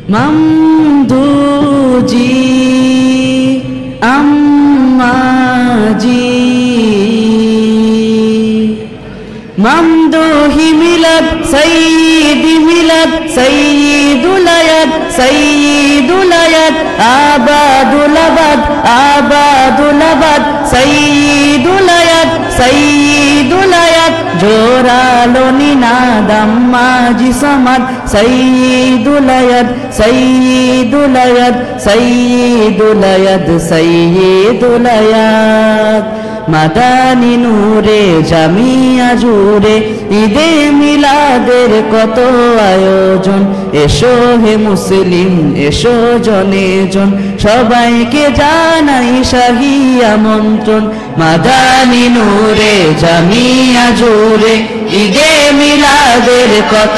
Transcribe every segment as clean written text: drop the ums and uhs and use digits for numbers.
মামদুজি আম্মাজি মামদুহি মিলাদ সাইয়্যিদি মিলাদ সাইয়্যিদুল আয়াদ সাইয়্যিদুল আয়াদ আবাদুল আবাদ আবাদুল আবাদ সাইয়্যিদুল আয়াদ সাইয়্যিদুল আয়াদ জোরালো নিনাদ আম্মাজি সামাদ সাইয়্যিদুল আয়াদ সাইয়্যিদুল আয়াদ সাইয়্যিদুল আয়াদ সাইয়্যিদুল আয়াদ মাদানী নূরে জামিয়া জুড়ে ঈদে মিলাদের কত আয়োজন এসো হে মুসলিম এসো জনে জন সবাইকে জানাই শাহী আমন্ত্রণ মাদানী নূরে জামিয়া জুড়ে ঈদে মিলাদের কত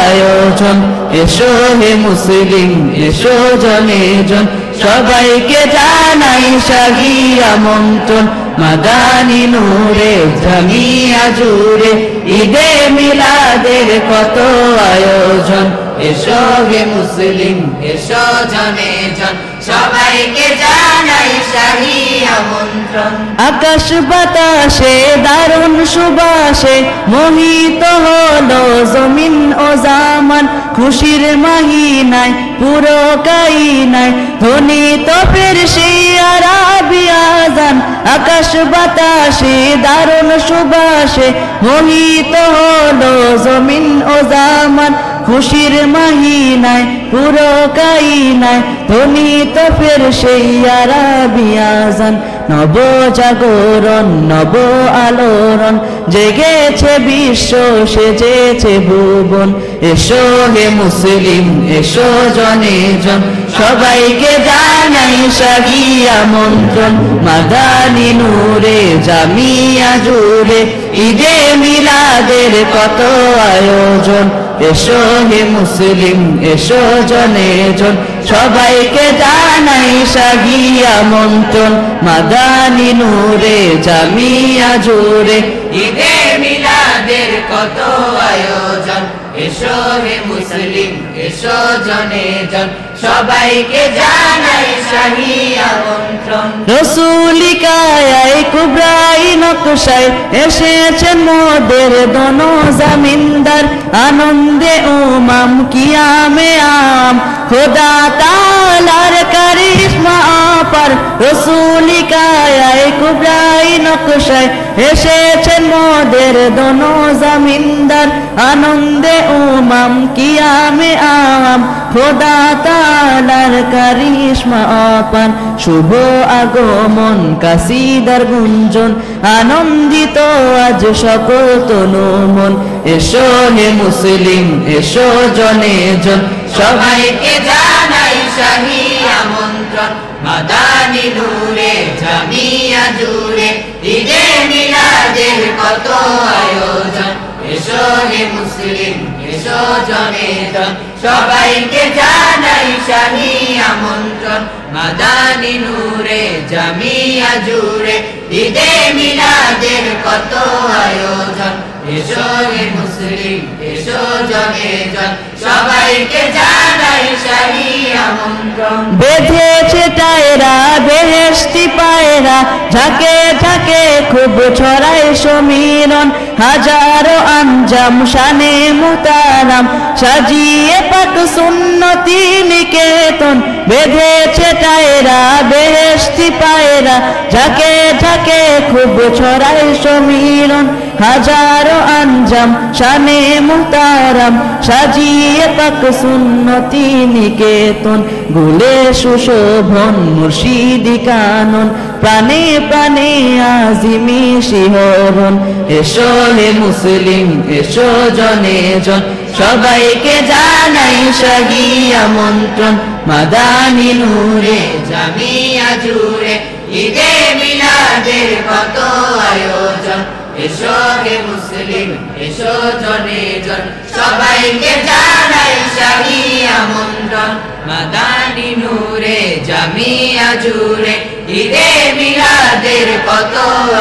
আয়োজন এসো হে মুসলিম এসো জনে জন সবাইকে জানাই শাহী আমন্ত্রণ মাদানী নূরে জামিয়া জুড়ে ঈদে মিলাদের কত আয়োজন এসো হে মুসলিম এসো জনে জন সবাইকে জানাই শাহী আমন্ত্রণ আকাশ বাতাসে দারুণ সুবাসে মোহিত হলো জমিন ও জামান খুশির মাহিনায় পুরো কাইনায় ধ্বনিত ফের সেই আরাবি আযান আকাশ বাতাসে দারুণ সুবাসে মোহিত হলো জমিন ও জামান খুশির মাহিনায় পুরো কাইনায় ধ্বনিত ফের সেই আরাবি আযান নব জাগরণ নব আলোড়ন জেগেছে বিশ্ব সেজেছে ভুবন এসো হে মুসলিম এসো জনে জন সবাইকে জানাই শাহী আমন্ত্রণ মাদানী নূরে জামিয়া জুড়ে ঈদে মিলাদের কত আয়োজন এসো হে মুসলিম এসো জনে জন সবাইকে জানাই শাহী আমন্ত্রণ মাদানী নূরে জামিয়া জুড়ে ঈদে মিলাদের কত আয়োজন এসো হে মুসলিম এসো জনে জন সবাইকে জানাই শাহী আমন্ত্রণ রাসূলি কায়ায় কুবরাই নকশায় এসেছেন মোদের দোনো জামিনদার আনন্দে উমাম কিয়ামে আম খোদা তাআলার কারিশমা আপার রাসূলি কায়ায় কুবরাই নকশায় এসেছেন মোদের দোনো জামিনদার আনন্দে উমাম কিয়ামে আম খোদা তাআলার কারিশমা আপার শুভ আগমন কাসিদার গুঞ্জন আনন্দিত আজ সকল তনু মন এসো হে মুসলিম এসো জনে জন সবাইকে জানাই শাহী আমন্ত্রণ মাদানী নূরে জামিয়া জুড়ে ঈদে মিলাদের কত আয়োজন এসো হে মুসলিম এসো জনে জন সবাইকে জানাই শাহী আমন্ত্রণ মাদানী নূরে জামিয়া জুড়ে ঈদে মিলাদের কত আয়োজন এসো হে মুসলিম এসো জনে জন সবাইকে জানাই শাহী আমন্ত্রণ বেঁধেছে টায়রা বেহেশতি পায়রা ঝাঁকে ঝাঁকে খুব ছড়ায় সমীরণ হাজারো আঞ্জাম শানে মুতারাম সাজিয়ে পাক সুন্নতি নিকেতন বেঁধেছে টায়রা বেহেশতি পায়রা ঝাঁকে ঝাঁকে খুব ছড়ায় সমীরণ হাজারো আঞ্জাম শানে মুতারাম সাজিয়ে পাক সুন্নতি নিকেতন গুলে সুশোভন মুর্শিদি কানন প্রাণে প্রাণে আজিমি শিহরণ এসো হে মুসলিম এসো জনে জন সবাইকে জানাই শাহী আমন্ত্রণ মাদানী নূরে জামিয়া জুড়ে ঈদে মিলাদের কত আয়োজন এসো হে মুসলিম এসো জনে জন সবাইকে জানাই শাহী আমন্ত্রণ মাদানী নূরে জামিয়া জুড়ে ঈদে মিলাদের কত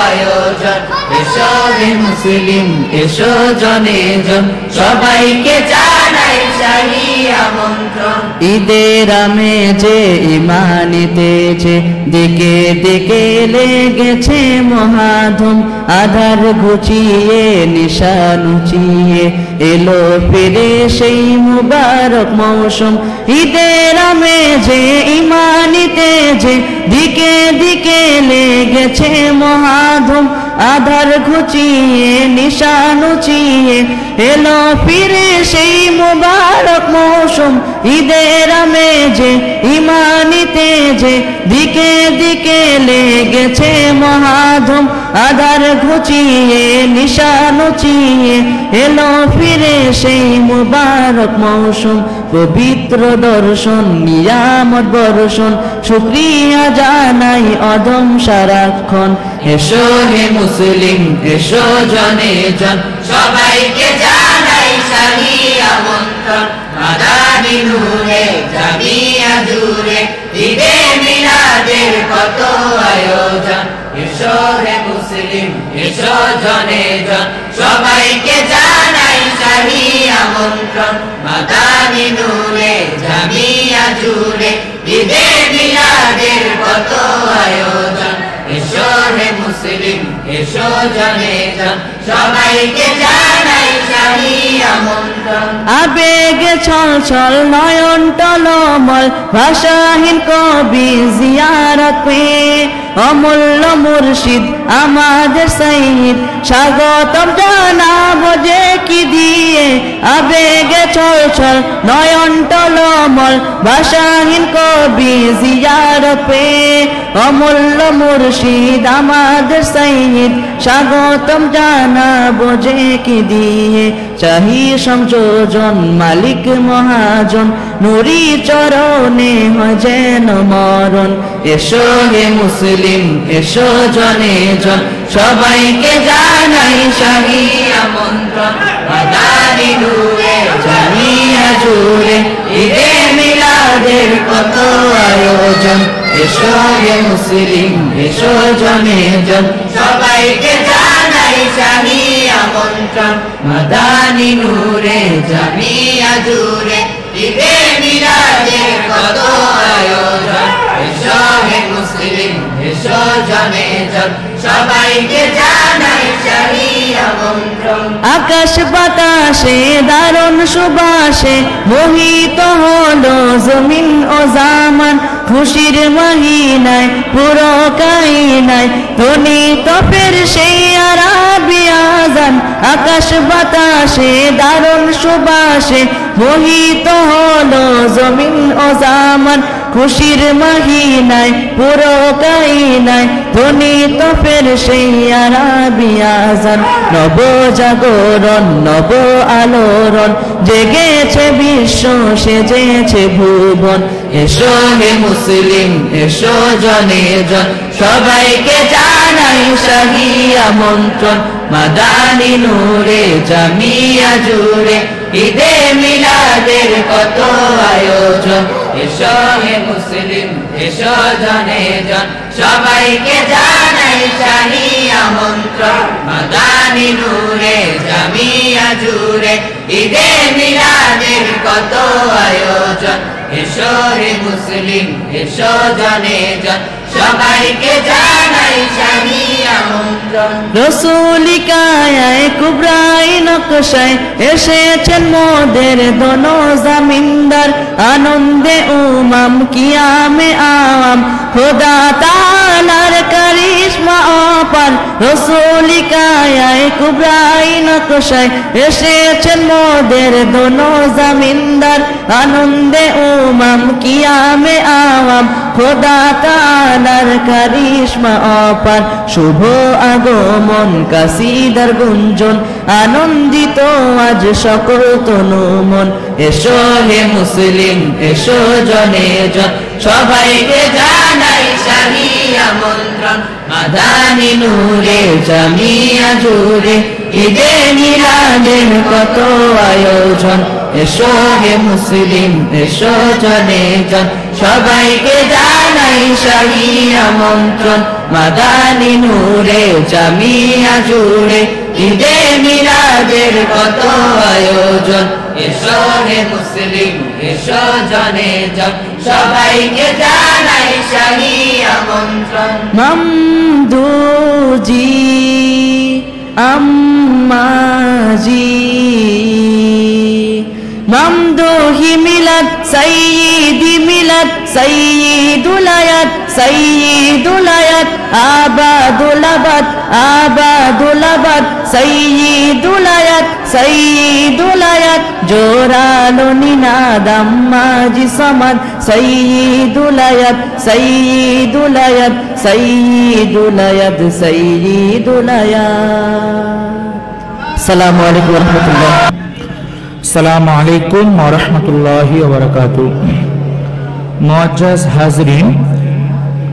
আয়োজন এসো হে মুসলিম এসো জনে জন সবাইকে জানাই শাহী আমন্ত্রণ আমন্ত্রণ ঈদের আমেজে ইমানিতেছে দিকে দিকে লেগেছে মহাধুম আধার ঘুচিয়ে নিশা নুচিয়ে এলো ফিরে সেই মুবারক মৌসুম ঈদের আমেজে ইমানিতেছে দিকে দিকে লেগেছে মহাধুম আধার ঘুচিয়ে নিশা নুচিয়ে এলো ফিরে সেই মুবারক মৌসুম ঈদের আমেজে ইমানিতেছে দিকে দিকে লেগেছে মহাধুম আধার ঘুচিয়ে নিশা নুচিয়ে এলো ফিরে সেই মুবারক মৌসুম পবিত্র দর্শন নিয়ামত বর্ষণ শুকরিয়া জানাই অদম সারাক্ষণ এসো হে মুসলিম এসো জনে জন সবাইকে জানাই শাহী আমন্ত্রণ মাদানী নূরে জামিয়া জুড়ে ঈদে মিলাদের কত আয়োজন এসো হে মুসলিম এসো জনে জন সবাইকে জানাই শাহী আমন্ত্রণ মাদানী নূরে জামিয়া জুড়ে ঈদে মিলাদের কত আয়োজন এসো হে মুসলিম এসো জনে জন সবাইকে জানাই শাহী আমন্ত্রণ আবেগে ছল ছল নয়ন টলমল ভাষাহীন কবি জিয়ারত পেয়ে অমূল্য মুর্শিদ আমাদের সাইয়্যিদ স্বাগতম জানাবো যে কি দিয়ে আবেগে ছল ছল নয়ন টলমল ভাষাহীন কবি জিয়ারত পেয়ে অমূল্য মুর্শিদ আমাদের সাইয়্যিদ স্বাগতম জানাবো যে কি দিয়ে চাহি সংযোজন মালিক মহাজন নুরি চরণে হয় যেন মরণ এসো হে মুসলিম এসো জনে জন সবাইকে জানাই শাহী আমন্ত্রণ মাদানী নূরে জামিয়া জুড়ে ঈদে মিলাদের কত আয়োজন এসো হে মুসলিম এসো জনে জন সবাইকে জানাই শাহী আমন্ত্রণ মাদানী নূরে জামিয়া জুড়ে ঈদে মিলাদের কত আয়োজন এসো হে মুসলিম এসো জনে জন সবাইকে জানাই শাহী আমন্ত্রণ আকাশ বাতাসে দারুণ সুবাসে মোহিত হলো জমিন ও জামান খুশির মহিনায় পুরো কাইনায় ধ্বনিত ফের সেই আরাবি আযান আকাশ বাতাসে দারুণ সুবাসে মোহিত হলো জমিন ও জামান খুশির মহিনায় পুরো কাইনায় ধ্বনিত ফের সেই আরাবি আযান নব জাগরণ নব আলোড়ন জেগেছে বিশ্ব সেজেছে ভুবন এসো হে মুসলিম এসো জনে জন সবাইকে জানাই শাহী আমন্ত্রণ মাদানী নূরে জামিয়া জুড়ে ঈদে মিলাদের কত আয়োজন এসো হে মুসলিম এসো জনে জন সবাইকে জানাই শাহী আমন্ত্রণ মাদানী নূরে জামিয়া জুড়ে ঈদে মিলাদের কত আয়োজন এসো হে মুসলিম এসো জনে জন সবাইকে জানাই শাহী আমন্ত্রণ রসূলিকায় কুবরাই নকশায় এসেছেন মোদের দোনো জামিনদার আনন্দে উমাম কিয়ামে আওয়াম খোদা তাআলার কারিশমা অপার রসূলিকায় কুবরাই নকশায় এসেছেন মোদের দোনো জামিনদার আনন্দে উমাম কিয়ামে আওয়াম খোদা তাআলার কারিশমা অপার শুভ আগমন কাসিদার গুঞ্জন আনন্দিত আজ সকল তনু মন এসো হে মুসলিম এসো জনে জন সবাইকে জানাই শাহী আমন্ত্রণ মাদানী নূরে জামিয়া জুড়ে ঈদে মিলাদের কত আয়োজন এসো হে মুসলিম এসো জনে জন সবাইকে জানাই শাহী আমন্ত্রণ মাদানী নূরে জামিয়া জুড়ে ঈদে মিলাদের কত আয়োজন এসো হে মুসলিম এসো জনে জন সবাইকে জানাই শাহী আমন্ত্রণ মামদুজি আম্মাজি মামদুহি মিলাদ সাইয়্যিদি মিলাদ সাইয়্যিদুল আয়াত সাইয়্যিদুল আয়াত আবাদুল আবাদ আবাদুল আবাদ সাইয়্যিদুল আয়াত সাইয়্যিদুল আয়াত জোরালো নিনাদ আম্মাজি সামাদ সাইয়্যিদুল আয়াত সাইয়্যিদুল আয়াত সাইয়্যিদুল আয়াত সাইয়্যিদুল আয়াত। আসসালামু আলাইকুম ওয়া রাহমাতুল্লাহ। আসসালামু আলাইকুম ওয়া রাহমাতুল্লাহি ওয়া বারাকাতুহু। মুআজ্জাজ হাজরিন,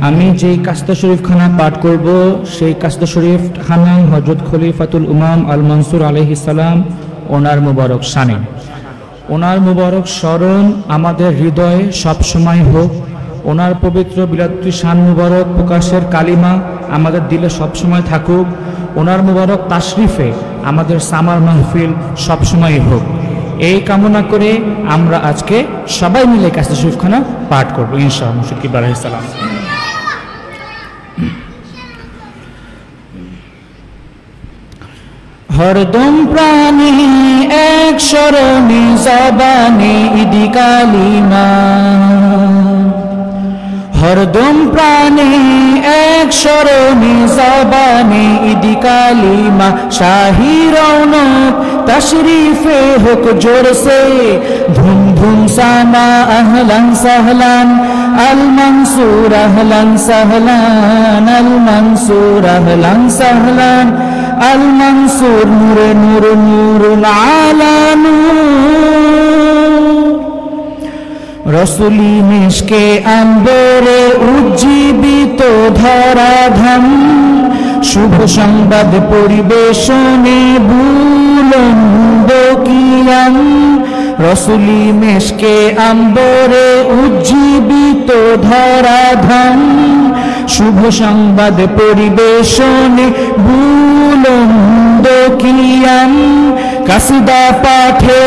আমি যেই কাসিদা শরীফ খানা পাঠ করব সেই কাসিদা শরীফ খানায় হযরত খলিফাতুল ইমাম আল মনসুর আলাইহিস সালাম ওনার মুবারক শানে, ওনার মুবারক স্মরণ আমাদের হৃদয়ে সব সময় হোক। ওনার পবিত্র বিলাদী শান মুবারক প্রকাশের কালিমা আমাদের দিলে সব সময় থাকুক। ওনার মুবারক তাশরিফে আমাদের সামার মাহফিল সব সময় হোক, এই কামনা করে আমরা আজকে সবাই মিলে কাসিদা শরীফ খানা পাঠ করব ইনশাআল্লাহ। মুর্শিদ কিবলা আলাইহিস সালাম। হরদম প্রাণী এক স্মরণে জবানে ঈদি কালিমা, হরদম প্রাণে এক স্মরণে জবানে ঈদি কালিমা, শাহী রৌনক তশরিফে হোক জোরসে, ধুম ধুম সানা আহলান সাহলান আল মনসুর আহলান সাহলান আল মনসুর আহলান সাহলান আল মনসুর নূরে নূর নূরুন আলা নূর, রসুলি মিশকে আম্বরে উজ্জীবিত ধরাধাম, শুভ সংবাদ পরিবেশনে বুলন্দ কিয়াম, রসুলি মিশকে আম্বরে উজ্জীবিত ধরাধাম, শুভ সংবাদ পরিবেশনে বুলন্দ কিয়াম, কাসিদা পাঠে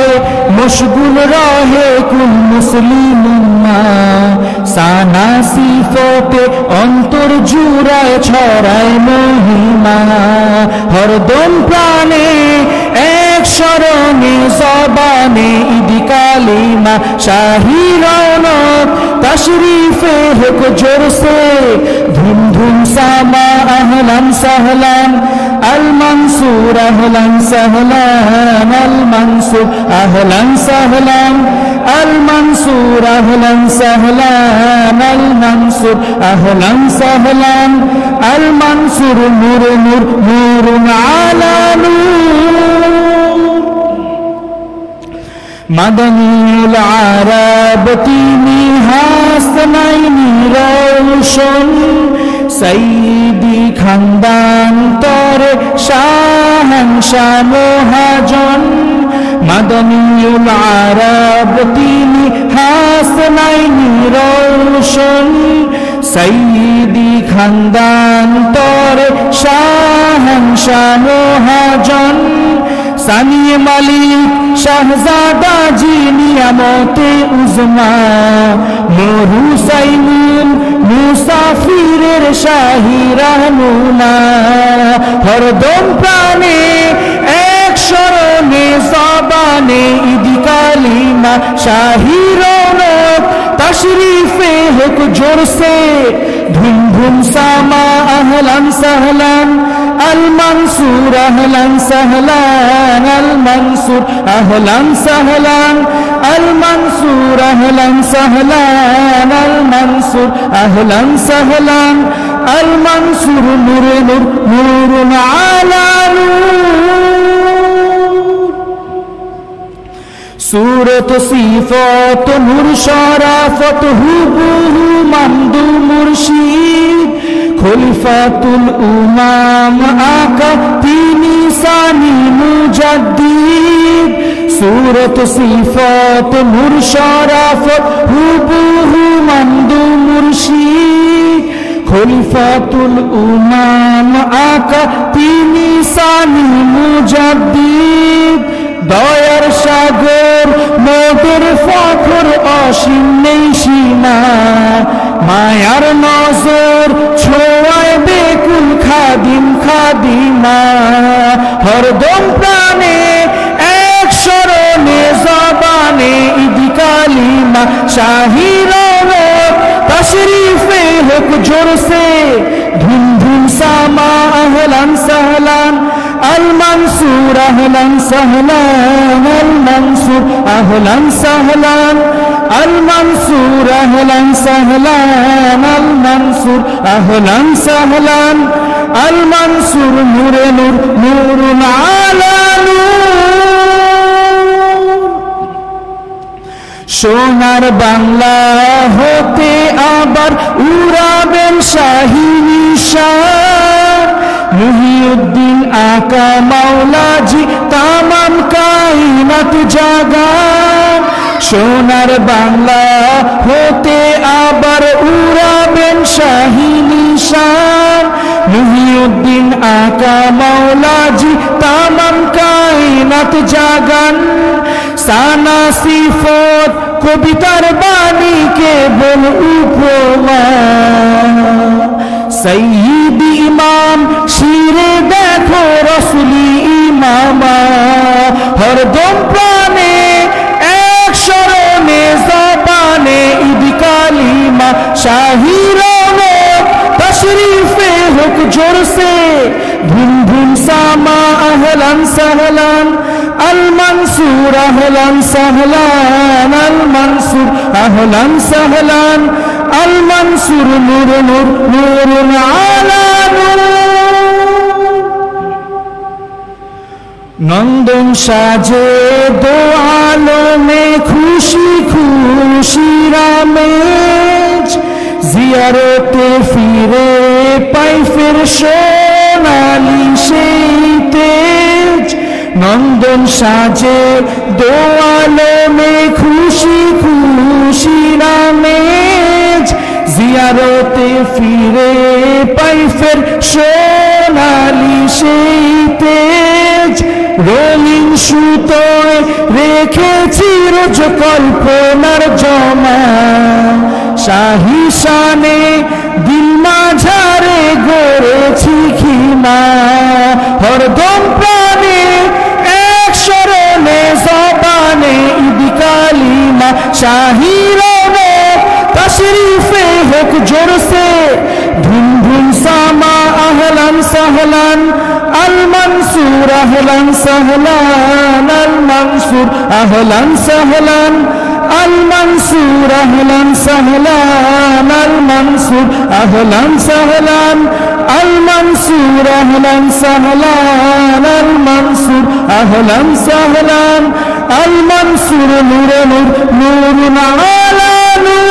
মশগুল রহে কুল মুসলিম উম্মাহ, সানা সিফতে অন্তর জুড়ায় ছড়ায় মহিমা, হরদম প্রাণে এক স্মরণে জবানে ঈদি কালিমা, শাহী রৌনক তশরিফে হোক জোরসে, ধুম ধুম সামা আহলান সাহলান আল মনসুর আহলান সাহলান আল মনসুর আহলান সাহলান আল মনসুর আহলান সাহলান আল মনসুর আহলান সাহলান আল মনসুর নূর নূর নূরুন আলা নূর, মাদানীউল আরব তিনি হাসনাইনি রওশন, সাইয়্যিদি খানদান তরে শাহানশাহ মহাজন, মাদানীউল আরব তিনি হাসনাইনি রওশন, সাইয়্যিদি খানদান তরে শাহানশাহ মহাজন, সানিয়ে মালিক শাহজাদা জি নিয়ামতে উজমা, মোরু সাইমুন মুসাফিরের শাহী রহনুমা, হরদম প্রাণে এক স্মরণে জবানে ঈদি কালিমা, শাহী রৌনক তশরিফে হোক জোরসে, ধুম ধুম সামা আহলান সাহলান আল মনসুর আহলান সাহলান আল মনসুর আহলান সাহলান আল মনসুর আহলান সাহলান আল মনসুর আহলান সাহলান আল মনসুর নূরে নূর নূরুন আলা নূর, सूरत सिफत नूर शराफत हुबहू ममदू मुर्शिद खलीफातुल उमाम आका तीनी सानी मुजद्दिद सूरत सिफत नूर शराफत हुबहू ममदू मुर्शिद খলিফাতুল উমাম আকা তিনি সানি মুজাদ্দিদ দয়ার সাগর মোদের ফখর অসীম নেই সীমা মায়ার নজর ছোঁয়ায় বেকুল খাদিম খাদিমা হরদম প্রাণে এক স্মরণে জবানে ঈদ কালিমা শাহী রওনত তশরিফে হোক জোর से धूम धूम सामा अहलन सहलन अल मंसूर अहलन सहलन अल मंसूर अहलन सहलन अल मंसूर अहलन सहलन अल मंसूर अहलन सहलन अल मंसूर नूरे नूर नूरुन आला সোনার বাংলা হতে আবার উড়াবেন শাহী নিশান মুহিউদ্দিন আকা মাওলাজি তামাম কায়নাত জাগান সোনার বাংলা হতে আবার উড়াবেন শাহী নিশান মুহিউদ্দিন আকা মাওলাজি তামাম কায়নাত জাগান সানা সিফত কবিতার বাণী কেবল উপমা সৈয়দি ইমাম শিরে দেখো রসুলি ইমামা হরদম প্রাণে এক স্মরণে জবানে ঈদ কালিমা শাহী রওনত তশরিফে হোক জোর से धूम धूम सामा अहलन सहलन अल मंसूर अहलन सहलन अल मंसूर अहलन सहलन अल मंसूर नूर नूर नूरुन आला नूर नंदन साजे दो आलमे खुशी खुशी रामेज जियारते फिरे पाई फिर सोनाली সেই তেজ নন্দন সাজে দোয়ালো মে খুশি খুশি রামেজ জিয়ারতে ফিরে পাই ফের সোনালি সেই তেজ রঙিন সুতোয় রেখেছি রোজ কল্পনার জমা শাহী শানে দিল মাঝারে গড়েছি খিমা হরদম প্রাণে এক স্মরণে জবানে ঈদ কালিমা শাহী রওনত তশরিফে হোক জোর से धूम धूम सामा अहलन सहलन अल मंसूर अहलन सहलन अल मंसूर अहलन सहलन अल मंसूर अहलन सहलन अल मंसूर अहलन सहलन अल मंसूर अहलन सहलन अल मंसूर अहलन सहलन अल मंसूर नूर नूर नूरुन आला नूर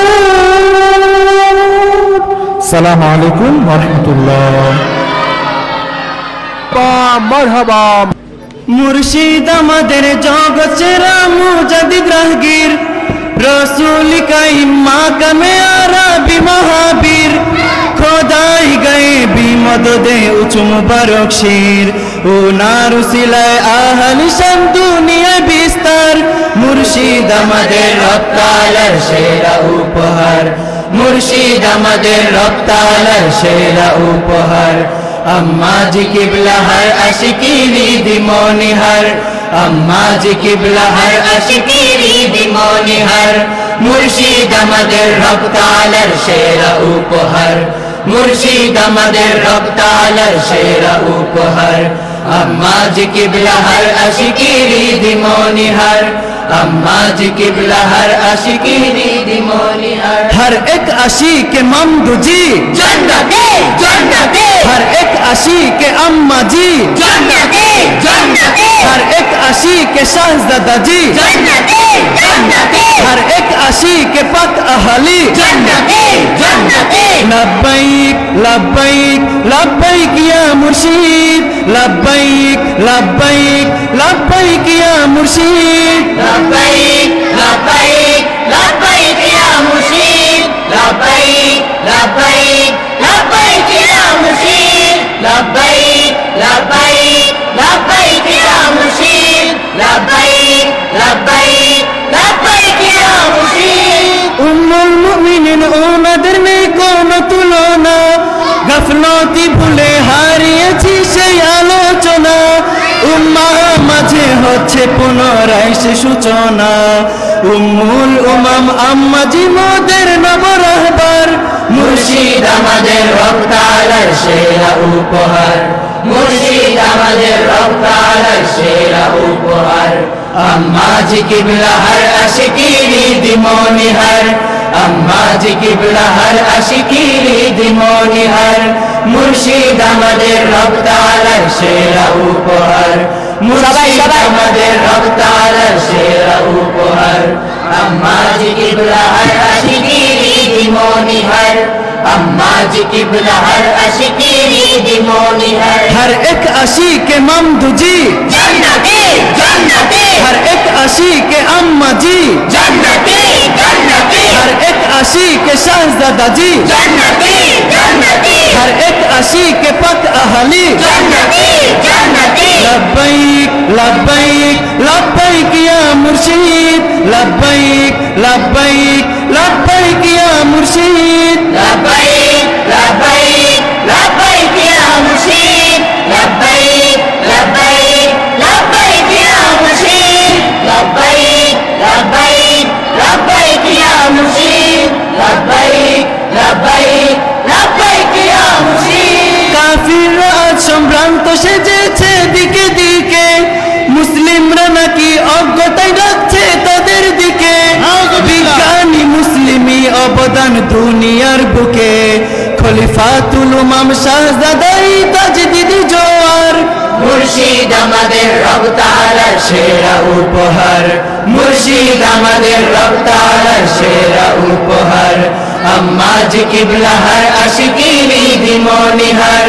السلام عليكم ورحمة الله مرحبا মুর্শিদ আমাদের জগৎ সেরা মুজাদ্দিদ রাহগীর রসূল কাইম মাকামে আরবি মহাবীর খোদাই গায়েবী মদদে উঁচু মুবারক শির ও নারুসিলায় আহলি শান দুনিয়ায় বিস্তার মুর্শিদ আমাদের রপ্তালার সেরা উপহার মুর্শিদ আমাদের রপ্তালার সেরা উপহার अम्मा जी किबला हर आशिकीरी दिमोनी हर अम्मा जी किबला हर आशिकीरी दिमोनी हर मुर्शिद আমাদের রক্তালার সেরা উপহার মুর্শিদ আমাদের রক্তালার সেরা উপহার अम्मा जी किबला हर आशिकीरी दिमोनी हर अम्मा जी किबला हर आशिकीरी दिमोनी हर एक आशिक ममदू जी जन्नती जन्नती हर एक आशिक अम्मा जी जन्नती जन्नती हर एक आशिक शहजादा जी जन्नती जन्नती हर एक आशिक पत अहली जन्नती जन्नती लब्बैक लब्बैक लब्बैक या मुर्शिद लब्बैक लब्बैक लब्बैक या मुर्शिद लब्बैक लब्बैक लब्बैक या मुर्शिद लब्बैक लब्बैक लब्बैक মুমিনিন ওনাদের নেই কোনো তুলনা গাফলতি ভুলে হারিয়েছি সেই আলোচনা উম্মা মাঝে হচ্ছে পুনরায় সে সূচনা উম্মুল উমাম আম্মাজি মোদের নবরাহবার মুর্শিদ আমাদের রক্তালার সেরা উপহার মুর্শিদ আমাদের রক্তালার সেরা উপহার আম্মা জি কিবলা হর আশিকিরি দিমনিহার আম্মা জি কিবলা হর আশিকিরি দিমনিহার মুর্শিদ আমাদের রক্তালার সেরা উপহার মুর্শিদ আমাদের রক্তালার সেরা উপহার আম্মা জি কিবলা হর আশিকিরি দিমনিহার अम्मा जी किबला हर आशिकीरी दिमोनिहार हर एक आशिक ममदू जी जन्नती जन्नती हर एक आशिक अम्मा जी जन्नती जन्नती हर एक आशिक शहजादा जी जन्नती जन्नती हर एक आशिक पक अहली जन्नती जन्नती लब्बैक लब्बैक लब्बैक या मुर्शिद लब्बैक लब्बैक लब्बैक या मुर्शिद लब्बैक लब्बैक लब्बैक या मुर्शिद लब्बैक लब्बैक लब्बैक या मुर्शिद लब्बैक लब्बैक लब्बैक या मुर्शिद लब्बैक लब्बैक लब्बैक या मुर्शिद কাফিররা আজ সম্ভ্রান্ত সেজেছে দিকে দিকে মুসলিমরা নাকি অজ্ঞতায় রাখছে তাদের দিকে বিজ্ঞানী মুসলিমি অবদান দুনিয়ার বুকে খলিফাতুল উমাম শাহজাদাই তাজদিদ জোয়ার মুর্শিদ আমাদের রক্তালার সেরা উপহার মুর্শিদ আমাদের রক্তালার সেরা উপহার अम्मा जी किबला हर आशिकीरी दिमोनिहार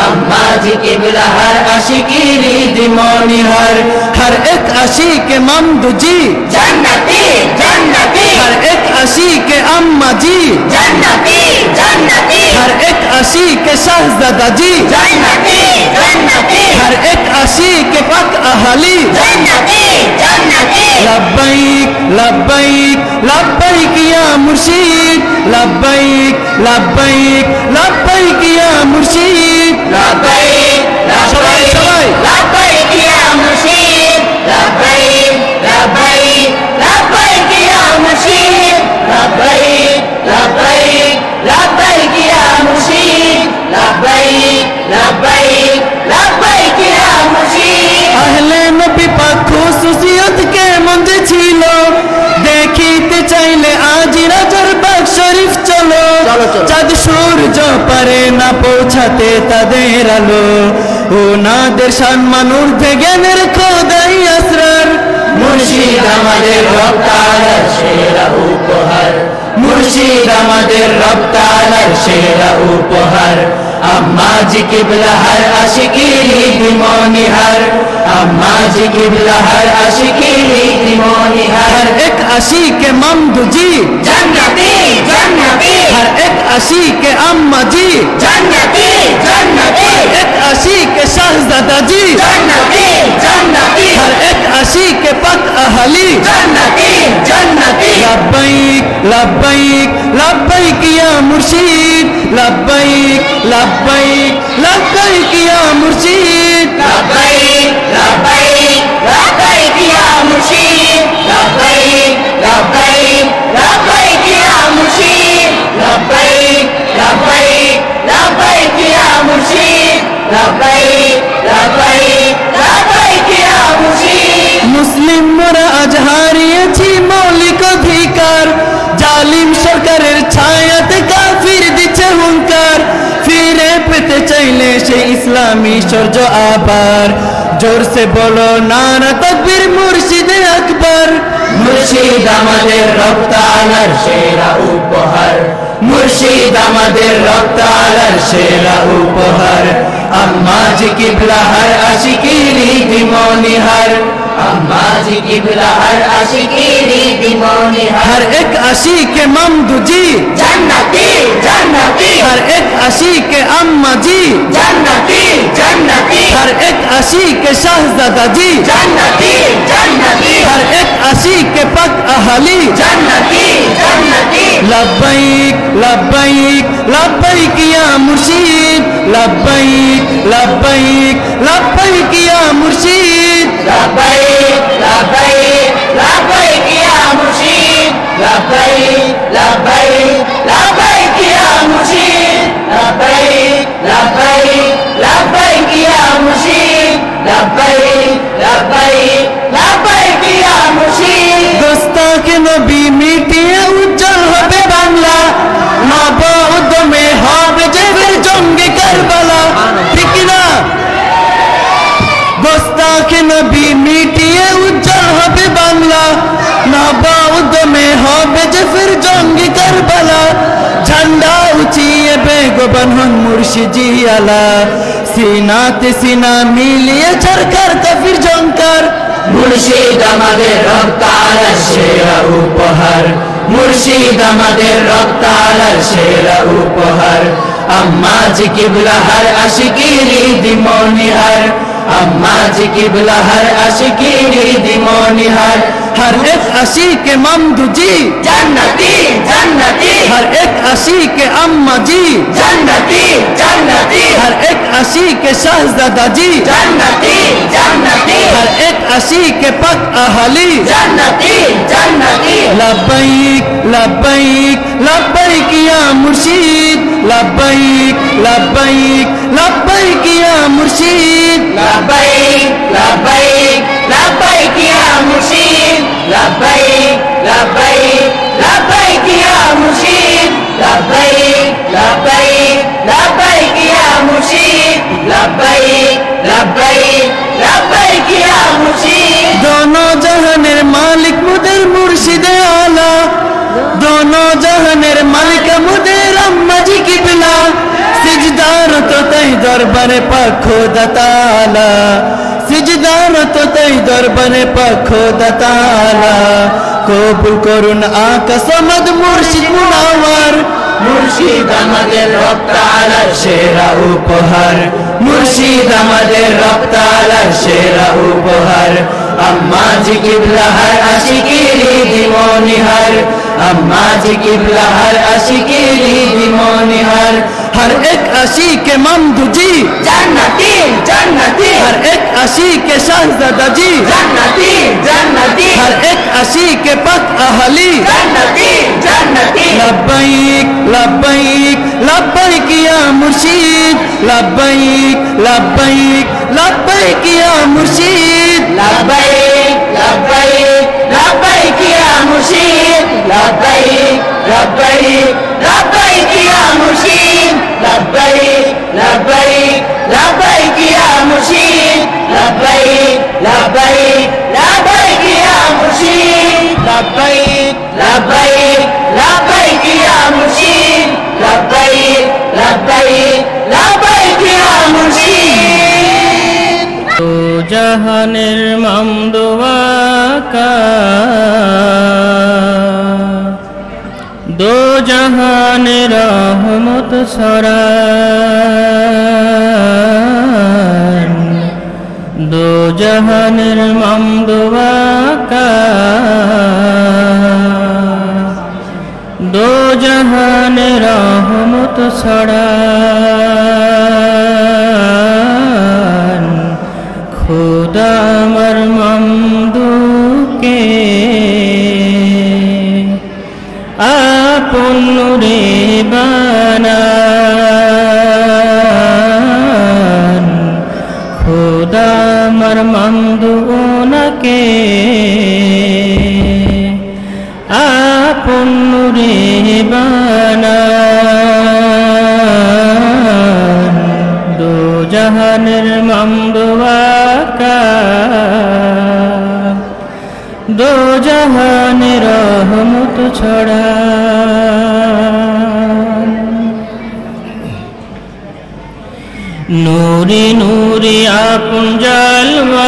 अम्मा जी किबला हर आशिकीरी दिमोनिहार हर एक आशिक ममदू जी जन्नती जन्नती हर एक आशिक अम्मा जी जन्नती जन्नती हर एक आशिक शहजादा जी जन्नती जन्नती हर एक आशिक पक अहली जन्नती जन्नती लब्बैक लब्बैक लब्बैक या मुर्शिद लब्बैक लब्बैक लब्बैक या मुर्शिद लब्बैक लब्बैक लब्बैक या मुर्शिद लब्बैक लब्बैक लब्बैक या मुर्शिद लब्बैक लब्बैक लब्बैक या मुर्शिद लब्बैक लब्बैक लब्बैक या मुर्शिद अहले नबी पाक खुसूसियत के मंजे छिलो देखिते चाइले आज राजार बाग शरीफ चलो चाँद সূর্য পারে না পৌঁছাতে তাদের আলো ওনাদের সম্মান ঊর্ধ্বে জ্ঞানের খোদাই আসরার মুর্শিদ আমাদের রক্তালার সেরা উপহার মুর্শিদ আমাদের রক্তালার সেরা উপহার अम्मा जी किबला हर आशिकीरी दिमोनिहार अम्मा जी किबला हर आशिकीरी दिमोनिहार हर एक आशिक ममदू जी जन्नती जन्नती हर एक आशिक अम्मा जी जन्नती जन्नती एक आशिक शहजादा जी जन्नती जन्नती हर एक आशिक पक अहली जन्नती जन्नती लब्बैक लब्बैक लब्बैक या मुर्शिद लब्बैक लब्बैक लब्बैक या मुर्शिद लब्बैक लब्बैक लब्बैक या मुर्शिद लब्बैक लब्बैक लब्बैक या मुर्शिद लब्बैक लब्बैक लब्बैक या मुर्शिद लब्बैक लब्बैक लब्बैक या मुर्शिद मुस्लिम मोरा आज हारिয়েছি মৌলিক অধিকার জালিম সরকারের ছায়াতে কাফির দিচ্ছে হুঙ্কার ফিরে পেতে চাইলে সেই ইসলামী সূর্য আবার জোর সে বলো নারা তাকবীর মুর্শিদে আকবর মুর্শিদ আমাদের রক্তালার সেরা উপহার মুর্শিদ আমাদের রক্তালার সেরা উপহার अम्मा जी किबला हर आशिकीरी दिमोनिहार अम्मा जी किबला हर आशिकीरी दिमोनिहार हर एक आशिक ममदू जी जन्नती जन्नती हर एक आशिक अम्मा जी जन्नती जन्नती हर एक आशिक शहजादा जी जन्नती जन्नती हर एक आशिक पक अहली जन्नती जन्नती लब्बैक लब्बैक लब्बैक या मुर्शिद लब्बैक लब्बैक लब्बैक या मुर्शिद लब्बैक लब्बैक लब्बैक या मुर्शिद लब्बैक लब्बैक लब्बैक या मुर्शिद लब्बैक लब्बैक लब्बैक या मुर्शिद लब्बैक लब्बैक लब्बैक या मुर्शिद गुस्ताखे नबी मिटिए उज्जवल হবে বাংলা নব উদ্যমে হবে যে ফির জঙ্গে কারবালা ঠিক না गुस्ताखे नबी मिटिए उज्जवल হবে বাংলা নব উদ্যমে হবে যে ফির জঙ্গে কারবালা झंडा उचिए बेगोबन हन मुर्शिदी आला सीनाते सीना मिलिए झरकर तफिर जंकर मुर्शिद आमादेर रक्त आलार सेरा उपहार मुर्शिद आमादेर रक्त आलार सेरा उपहार अम्मा जी किबला हर आशिकीरी दिमोनिहार अम्मा जी किबला हर आशिकीरी दिमोनिहार हर एक आशिक ममदू जी जन्नती जन्नती हर एक आशिक अम्मा जी जन्नती जन्नती हर एक आशिक शहजादा जी जन्नती जन्नती हर एक आशिक पक अहली जन्नती जन्नती लब्बैक लब्बैक लब्बैक या मुर्शिद लब्बैक लब्बैक लब्बैक या मुर्शिद लब्बैक लब्बैक लब्बैक या मुर्शिद लब्बैक लब्बैक लब्बैक या मुर्शिद लब्बैक लब्बैक लब्बैक या मुर्शिद लब्बैक लब्बैक लब्बैक या मुर्शिद दोनों जहानेर मालिक मुदेर मुर्शिद आला दोनों जहानेर मालिक मुदेर अम्मा जी किबला सिजदार तो तई दरबारे पाक खुदा ताला सिजदार तो तई दरबारे पाक खुदा ताला कबूल করুন आका समद मुर्शिद मुनावर मुर्शिद आमादेर रक्त आलार सेरा उपहार मुर्शिद आमादेर रक्त आलार सेरा उपहार अम्मा जी किबला हर आशिकीरी दिमोनिहार अम्मा जी किबला हर आशिकीरी दिमोनिहार हर एक आशिक ममदू जी जन्नती जन्नती हर एक आशिक शहजादा जी जन्नती जन्नती हर एक आशिक पक अहली जन्नती जन्नती लब्बैक लब्बैक लब्बैक या मुर्शिद लब्बैक लब्बैक लब्बैक या मुर्शिद लब्बैक लब्बैक लब्बैक या मुर्शिद लब्बैक लब्बैक लब्बैक या मुर्शिद लब्बैक लब्बैक लब्बैक या मुर्शिद लब्बैक लब्बैक लब्बैक या मुर्शिद लब्बैक लब्बैक लब्बैक या मुर्शिद लब्बैक लब्बैक लब्बैक या मुर्शिद জাহানের মামদোয়াকা দো জাহানের রহমত ছড়ান দো জাহানের মামদোয়াকা দো জাহানের রহমত ছড়ান खुदा मर ममदू के आपन नूरे बनान खुदा मर ममदू के आपन नूरे बनान दो जहानेर ममदुआका दो जहानेर रहमत छड़ा नूरी नूरी आपन जलवाए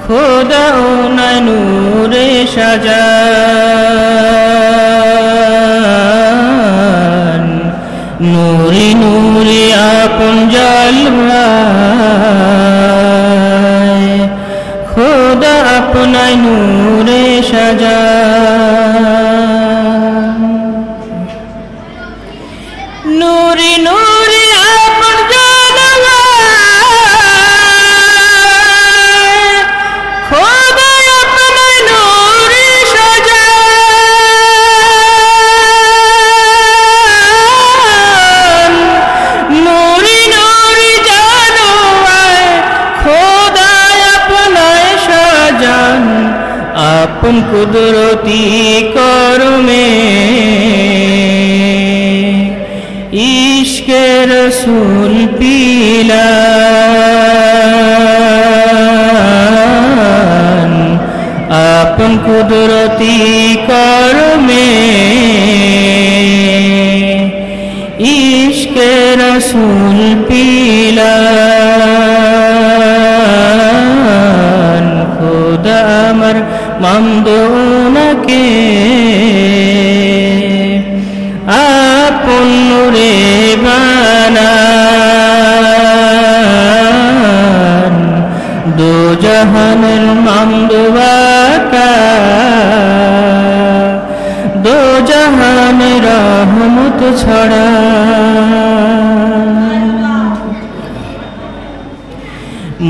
खुदा नूरे सजा আপনায় নূরে সাজান নূরি নূরি আপন জানালায় খোদা আপনায় নূরে সাজান নূরি নূরি জানালায় খোদা আপনায় সাজান আপন কুদরতি করমে ইশকে রসূল পিলান আপন কুদরতি করমে ইশকে রসূল পিলান খোদা আমার মামদুনাকে আপন নূরে বানান দো জাহানের মামদুয়াকা দো জাহানের রহমত ছড়া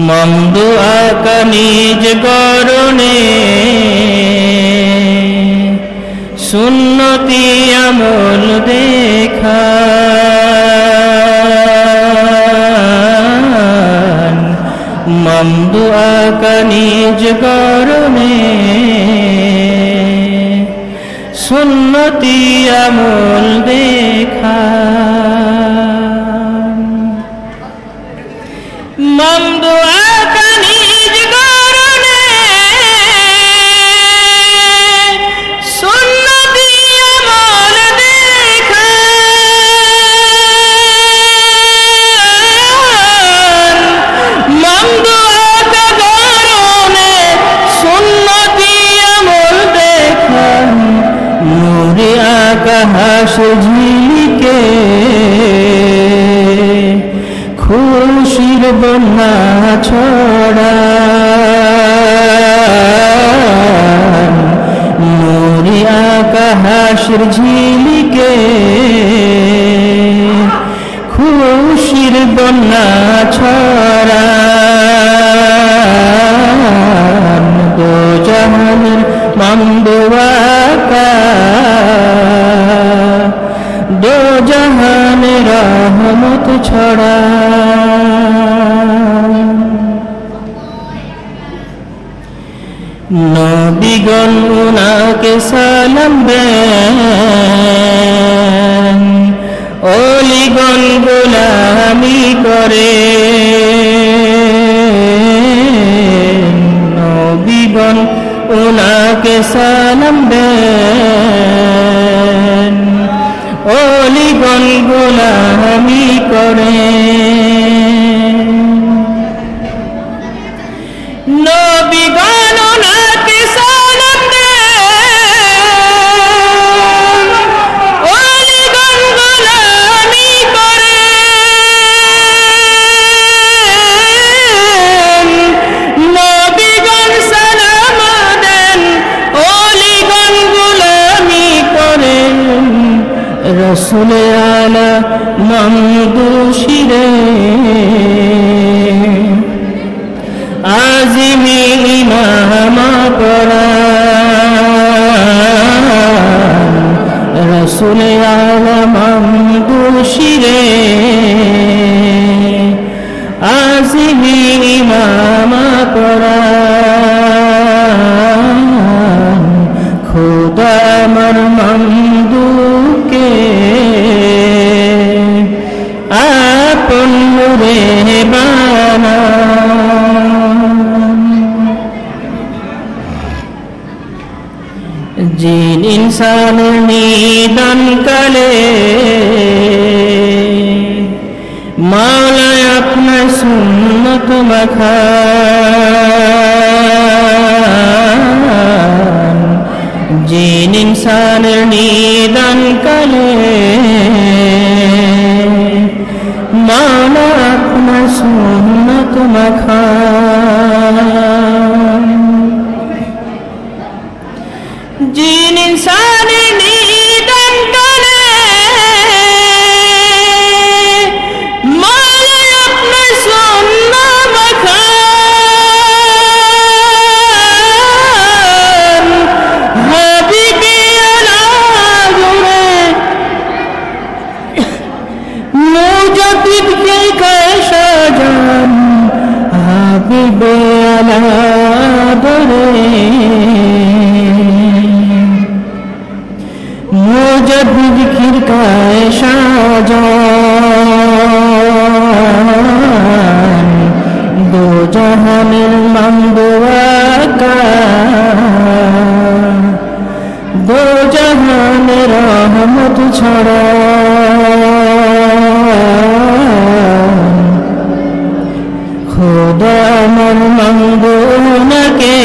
মামদুয়াকা নিজ গরণে সুন্নতি আমল দেখান মামদুয়াকা নিজ গরণে সুন্নতি আমল দেখান মামদুয়াকা নিজ গরণে সুন্নতি আমল দেখান মামদুয়াকা গরণে সুন্নতি আমল দেখান নূরে আকাশ ঝিলিকে খুশির বন্যা ছড়ান নূরে আকাশের ঝিলিকে খুশির বন্যা ছড়ান দো জাহানের মামদুয়াকা দো জাহানের রহমত ছড়া নবীগণ উনাকে সালাম দেন ওলিগণ গোলামি করে নবীগণ উনাকে সালাম দেন ওলিগণ গোলামি করে নবীগণ উনাকে সালাম দেন ওলিগণ গোলামি করে নবীগণ সালাম দেন ওলিগণ গোলামি করে রসুল আলা মামদুশিরে আজিমি ইমামা পরান রসুল আলা মামদুশিরে আজিমি ইমামা পরান খোদা আমার মামদুকে আপন নূরে বানান জিন ইনসানের নিদান কালে মাওলায় আপনার সুন্নত মাখান জিন ইনসানের নিদান কালে মাওলা আপনার সুন্নত মাখান জাহান রহমত ছড়া খোদা আমার মঙ্গলকে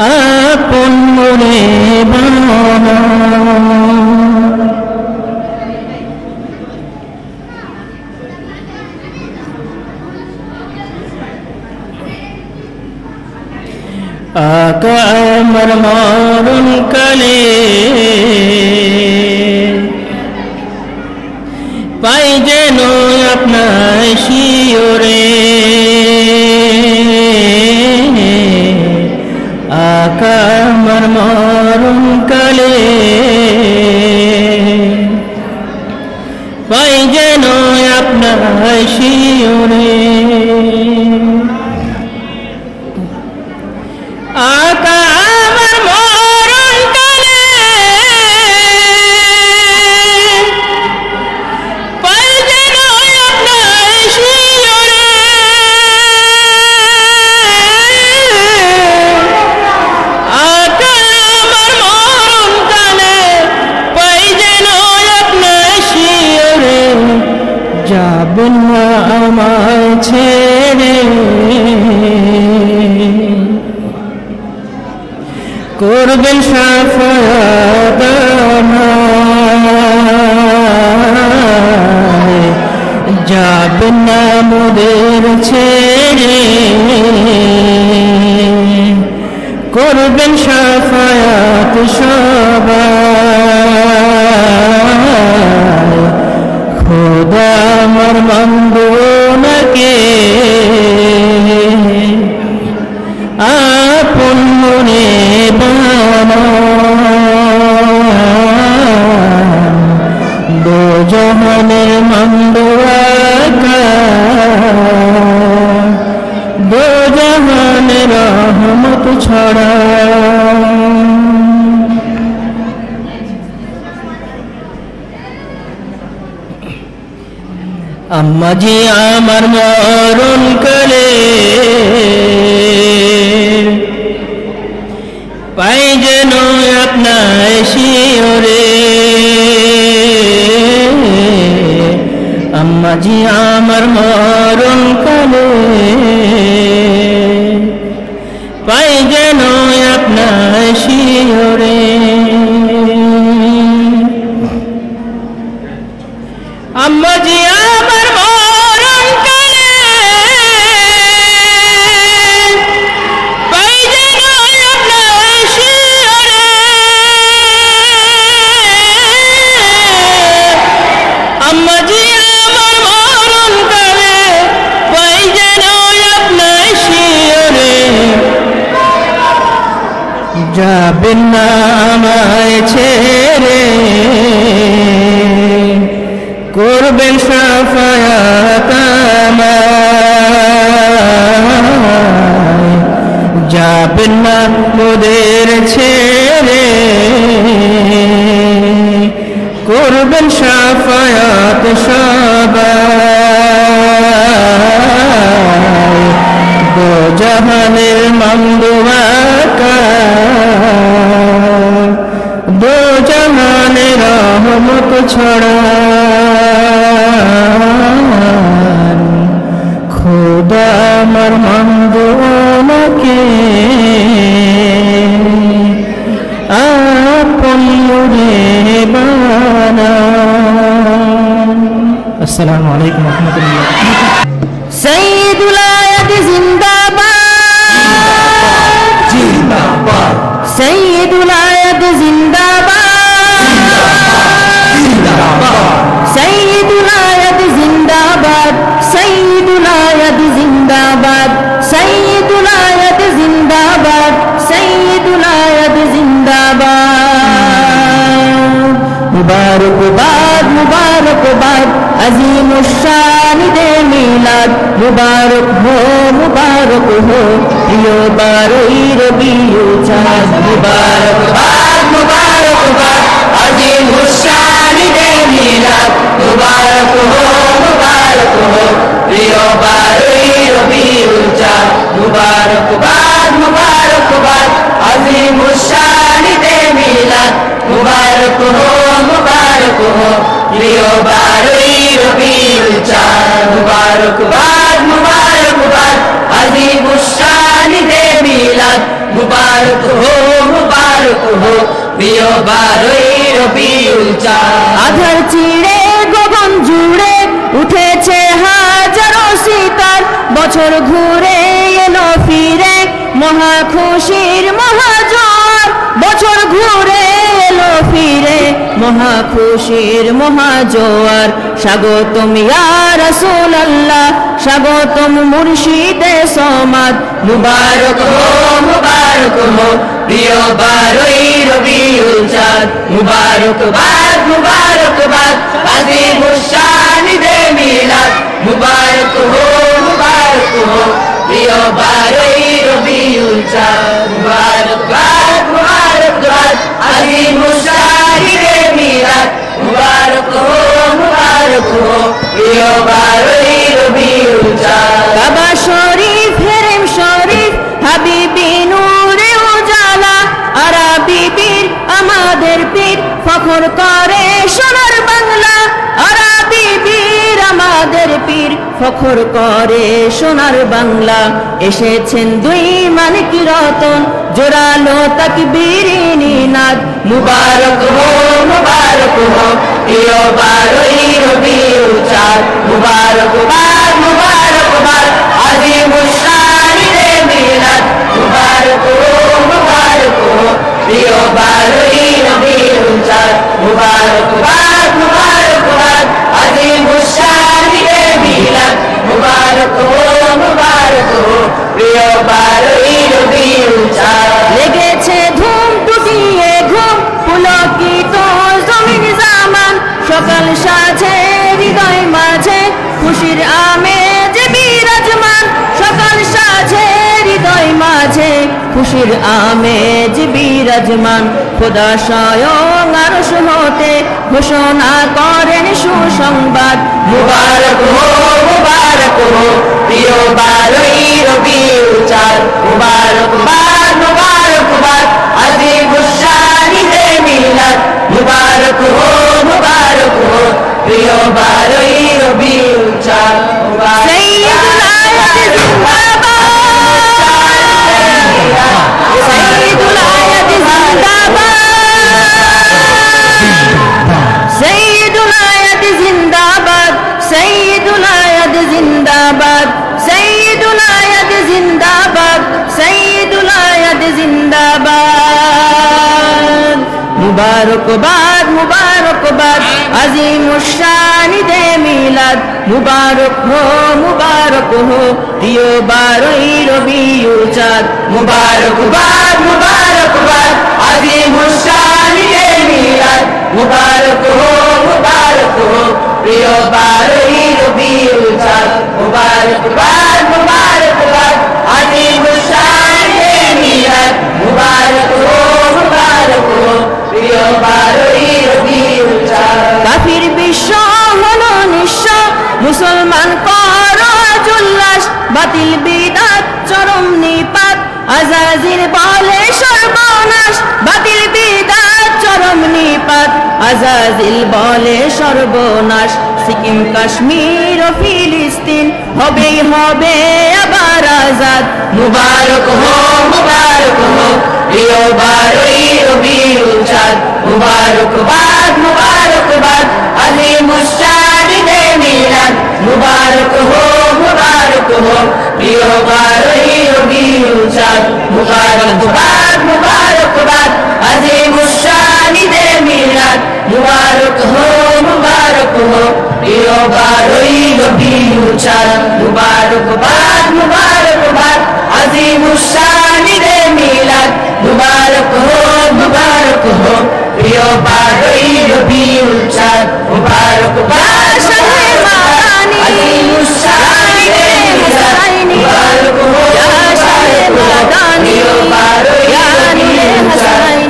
আপন মনে বানা আকা আমার মরণ কালে পাই যেন আপনার শিওরে আকা আমার মরণ কালে পাই যেন আপনার শিওরে আকা আমার মরণ কালে পাই যেন আপনার শিওরে আকা আমার মরণ কালে পাই যেন আপনার শিওরে যাবেন না আমায় ছেড়ে করবেন শাফায়াত আমায় যাবেন না মোদের ছেড়ে করবেন শাফায়াত সবাই খোদা আমার মঙ্গলকে আপন মনে বানা দো জাহানের মঙ্গলকা দো জাহানের রহমত ছড়া আম্মা জি আমার মরণ কালে পাই যেন আপনার শিওরে আম্মা জি আমার মরণ কালে পাই যেন আপনার শিওরে আম্মা জি আমার মরণ কালে পাই যেন আপনার শিওরে আম্মা জি আমার মরণ কালে পাই যেন আপনার শিওরে যাবেন না আমায় ছেড়ে করবেন শাফায়াত আমায় যাবেন না মোদের ছেড়ে করবেন শাফায়াত সবাই দো জাহানের মঙ্গলকা দো জাহানের রহমত ছড়া খোদা আমার মঙ্গলকে আপন মনে বানা আসসালামু আলাইকুম ওয়া রাহমাতুল্লাহ সৈয়দুল আয়াত জিন্দাবাদ জিন্দাবাদ সৈয়দুল আয়াত জিন্দাবাদ জিন্দাবাদ সৈয়দুল আয়াত জিন্দাবাদ সৈয়দুল আয়াত জিন্দাবাদ সৈয়দুল আয়াত জিন্দাবাদ সৈয়দুল আয়াত জিন্দাবাদ মুবারকবাদ মুবারকবাদ আজিমুশ শান দে মিলাদ মুবারক হো প্রিয় বারোই রবিউল চাঁদ মুবারকবাদ মুবারকবাদ আজিমুশ শান দে মিলাদ মুবারক হো প্রিয় বারোই রবিউল চাঁদ মুবারকবাদ মুবারকবাদ আজিমুশ-শান ঈদে মিলাদ মুবারক হো প্রিয় 12ই রবিউল চাঁদ মুবারকবাদ মুবারকবাদ আজিমুশ-শান ঈদে মিলাদ মুবারক হো প্রিয় 12ই রবিউল চাঁদ আধার চিড়ে গগন জুড়ে উঠেছে হাজারো সিতার বছর ঘুরে এলো ফিরে মহা খুশির মহাজোয়ার বছর ঘুরে এলো ফিরে মহা খুশির মহাজোয়ার স্বাগতম ইয়া রাসূলুল্লাহ স্বাগতম মুর্শিদে সমাদ মুবারক হো প্রিয় 12ই রবিউল চাঁদ মুবারকবাদ আজিমুশ-শান ঈদে মিলাদ মুবারক হো প্রিয় 12ই রবিউল চাঁদ মুবারকবাদ আজিমুশ-শান ঈদে মিলাদ মুবারক হো প্রিয় 12ই রবিউল চাঁদ কাবা শরীফ হেরেম শরীফ হাবিবি নূরে উজালা আরবি বীর আমাদের পীর ফখর করে সোনার বাংলা আরবি বীর আমাদের পীর ফখর করে সোনার বাংলা এসেছেন দুই মানিক রতন জোরালো তাকবীরি নিনাদ মুবারক হো প্রিয় 12ই রবিউল চাঁদ মুবারকবাদ আজিমুশ-শান ঈদে মিলাদ মুবারক হো প্রিয় 12ই রবিউল চাঁদ মুবারকবাদ আজিমুশ-শান ঈদে মিলাদ মুবারক হো প্রিয় 12ই রবিউল চাঁদ লেগেছে ধুম টুটিয়ে ঘুম পুলকিত জমিন জামান সকাল সাজে হৃদয় মাঝে খুশির আমেজ বিরাজমান সকাল সাজে হৃদয় মাঝে খুশির আমেজ বিরাজমান খোদা স্বয়ং আরশ হতে ঘোষণা করেন সুসংবাদ মুবারক হো প্রিয় 12ই রবিউল চাঁদ মুবারকবাদ আজিমুশ-শান ঈদে মিলাদ মুবারক হো প্রিয় 12ই রবিউল চাঁদ সৈয়দুল আয়াত জিন্দাবাদ সৈয়দুল আয়াত জিন্দাবাদ সৈয়দুল আয়াত জিন্দাবাদ সৈয়দুল আয়াত জিন্দাবাদ সৈয়দুল আয়াত জিন্দাবাদ সৈয়দুল আয়াত জিন্দাবাদ মুবারকবাদ আজিমুশ-শান ঈদে মিলাদ মুবারক হো প্রিয় 12ই রবিউল চাঁদ মুবারকবাদ আজিমুশ-শান ঈদে মিলাদ মুবারক হো প্রিয় 12ই রবিউল চাঁদ মুবারকবাদ আজিমুশ-শান ঈদে মিলাদ মুবারক হো প্রিয় 12ই রবিউল চাঁদ কাফির বিশ্ব হলো নিঃস্ব মুসলমান করো আজ উল্লাস বাতিল বিদআত চরম নিপাত আজাজির বলে সর্বনাশ বাতিল বিদআত চরম নিপাত আজাজিল বলে সর্বনাশ সিকিম কাশ্মীর ও ফিলিস্তিন হবেই হবে আবার আজাদ মুবারক হো প্রিয় 12ই রবিউল চাঁদ মুবারকবাদ আজিমুশ-শান ঈদে মিলাদ মুবারক হো প্রিয় 12ই রবিউল চাঁদ মুবারকবাদ আজিমুশ-শান ঈদে মিলাদ মুবারক হো প্রিয় 12ই রবিউল চাঁদ মুবারকবাদ আজিমুশ-শান ঈদে মিলাদ মুবারক হো প্রিয় 12ই রবিউল চাঁদ মুবারকবাদ আজিমুশ-শান ঈদে মিলাদ মুবারক হো প্রিয় 12ই রবিউল চাঁদ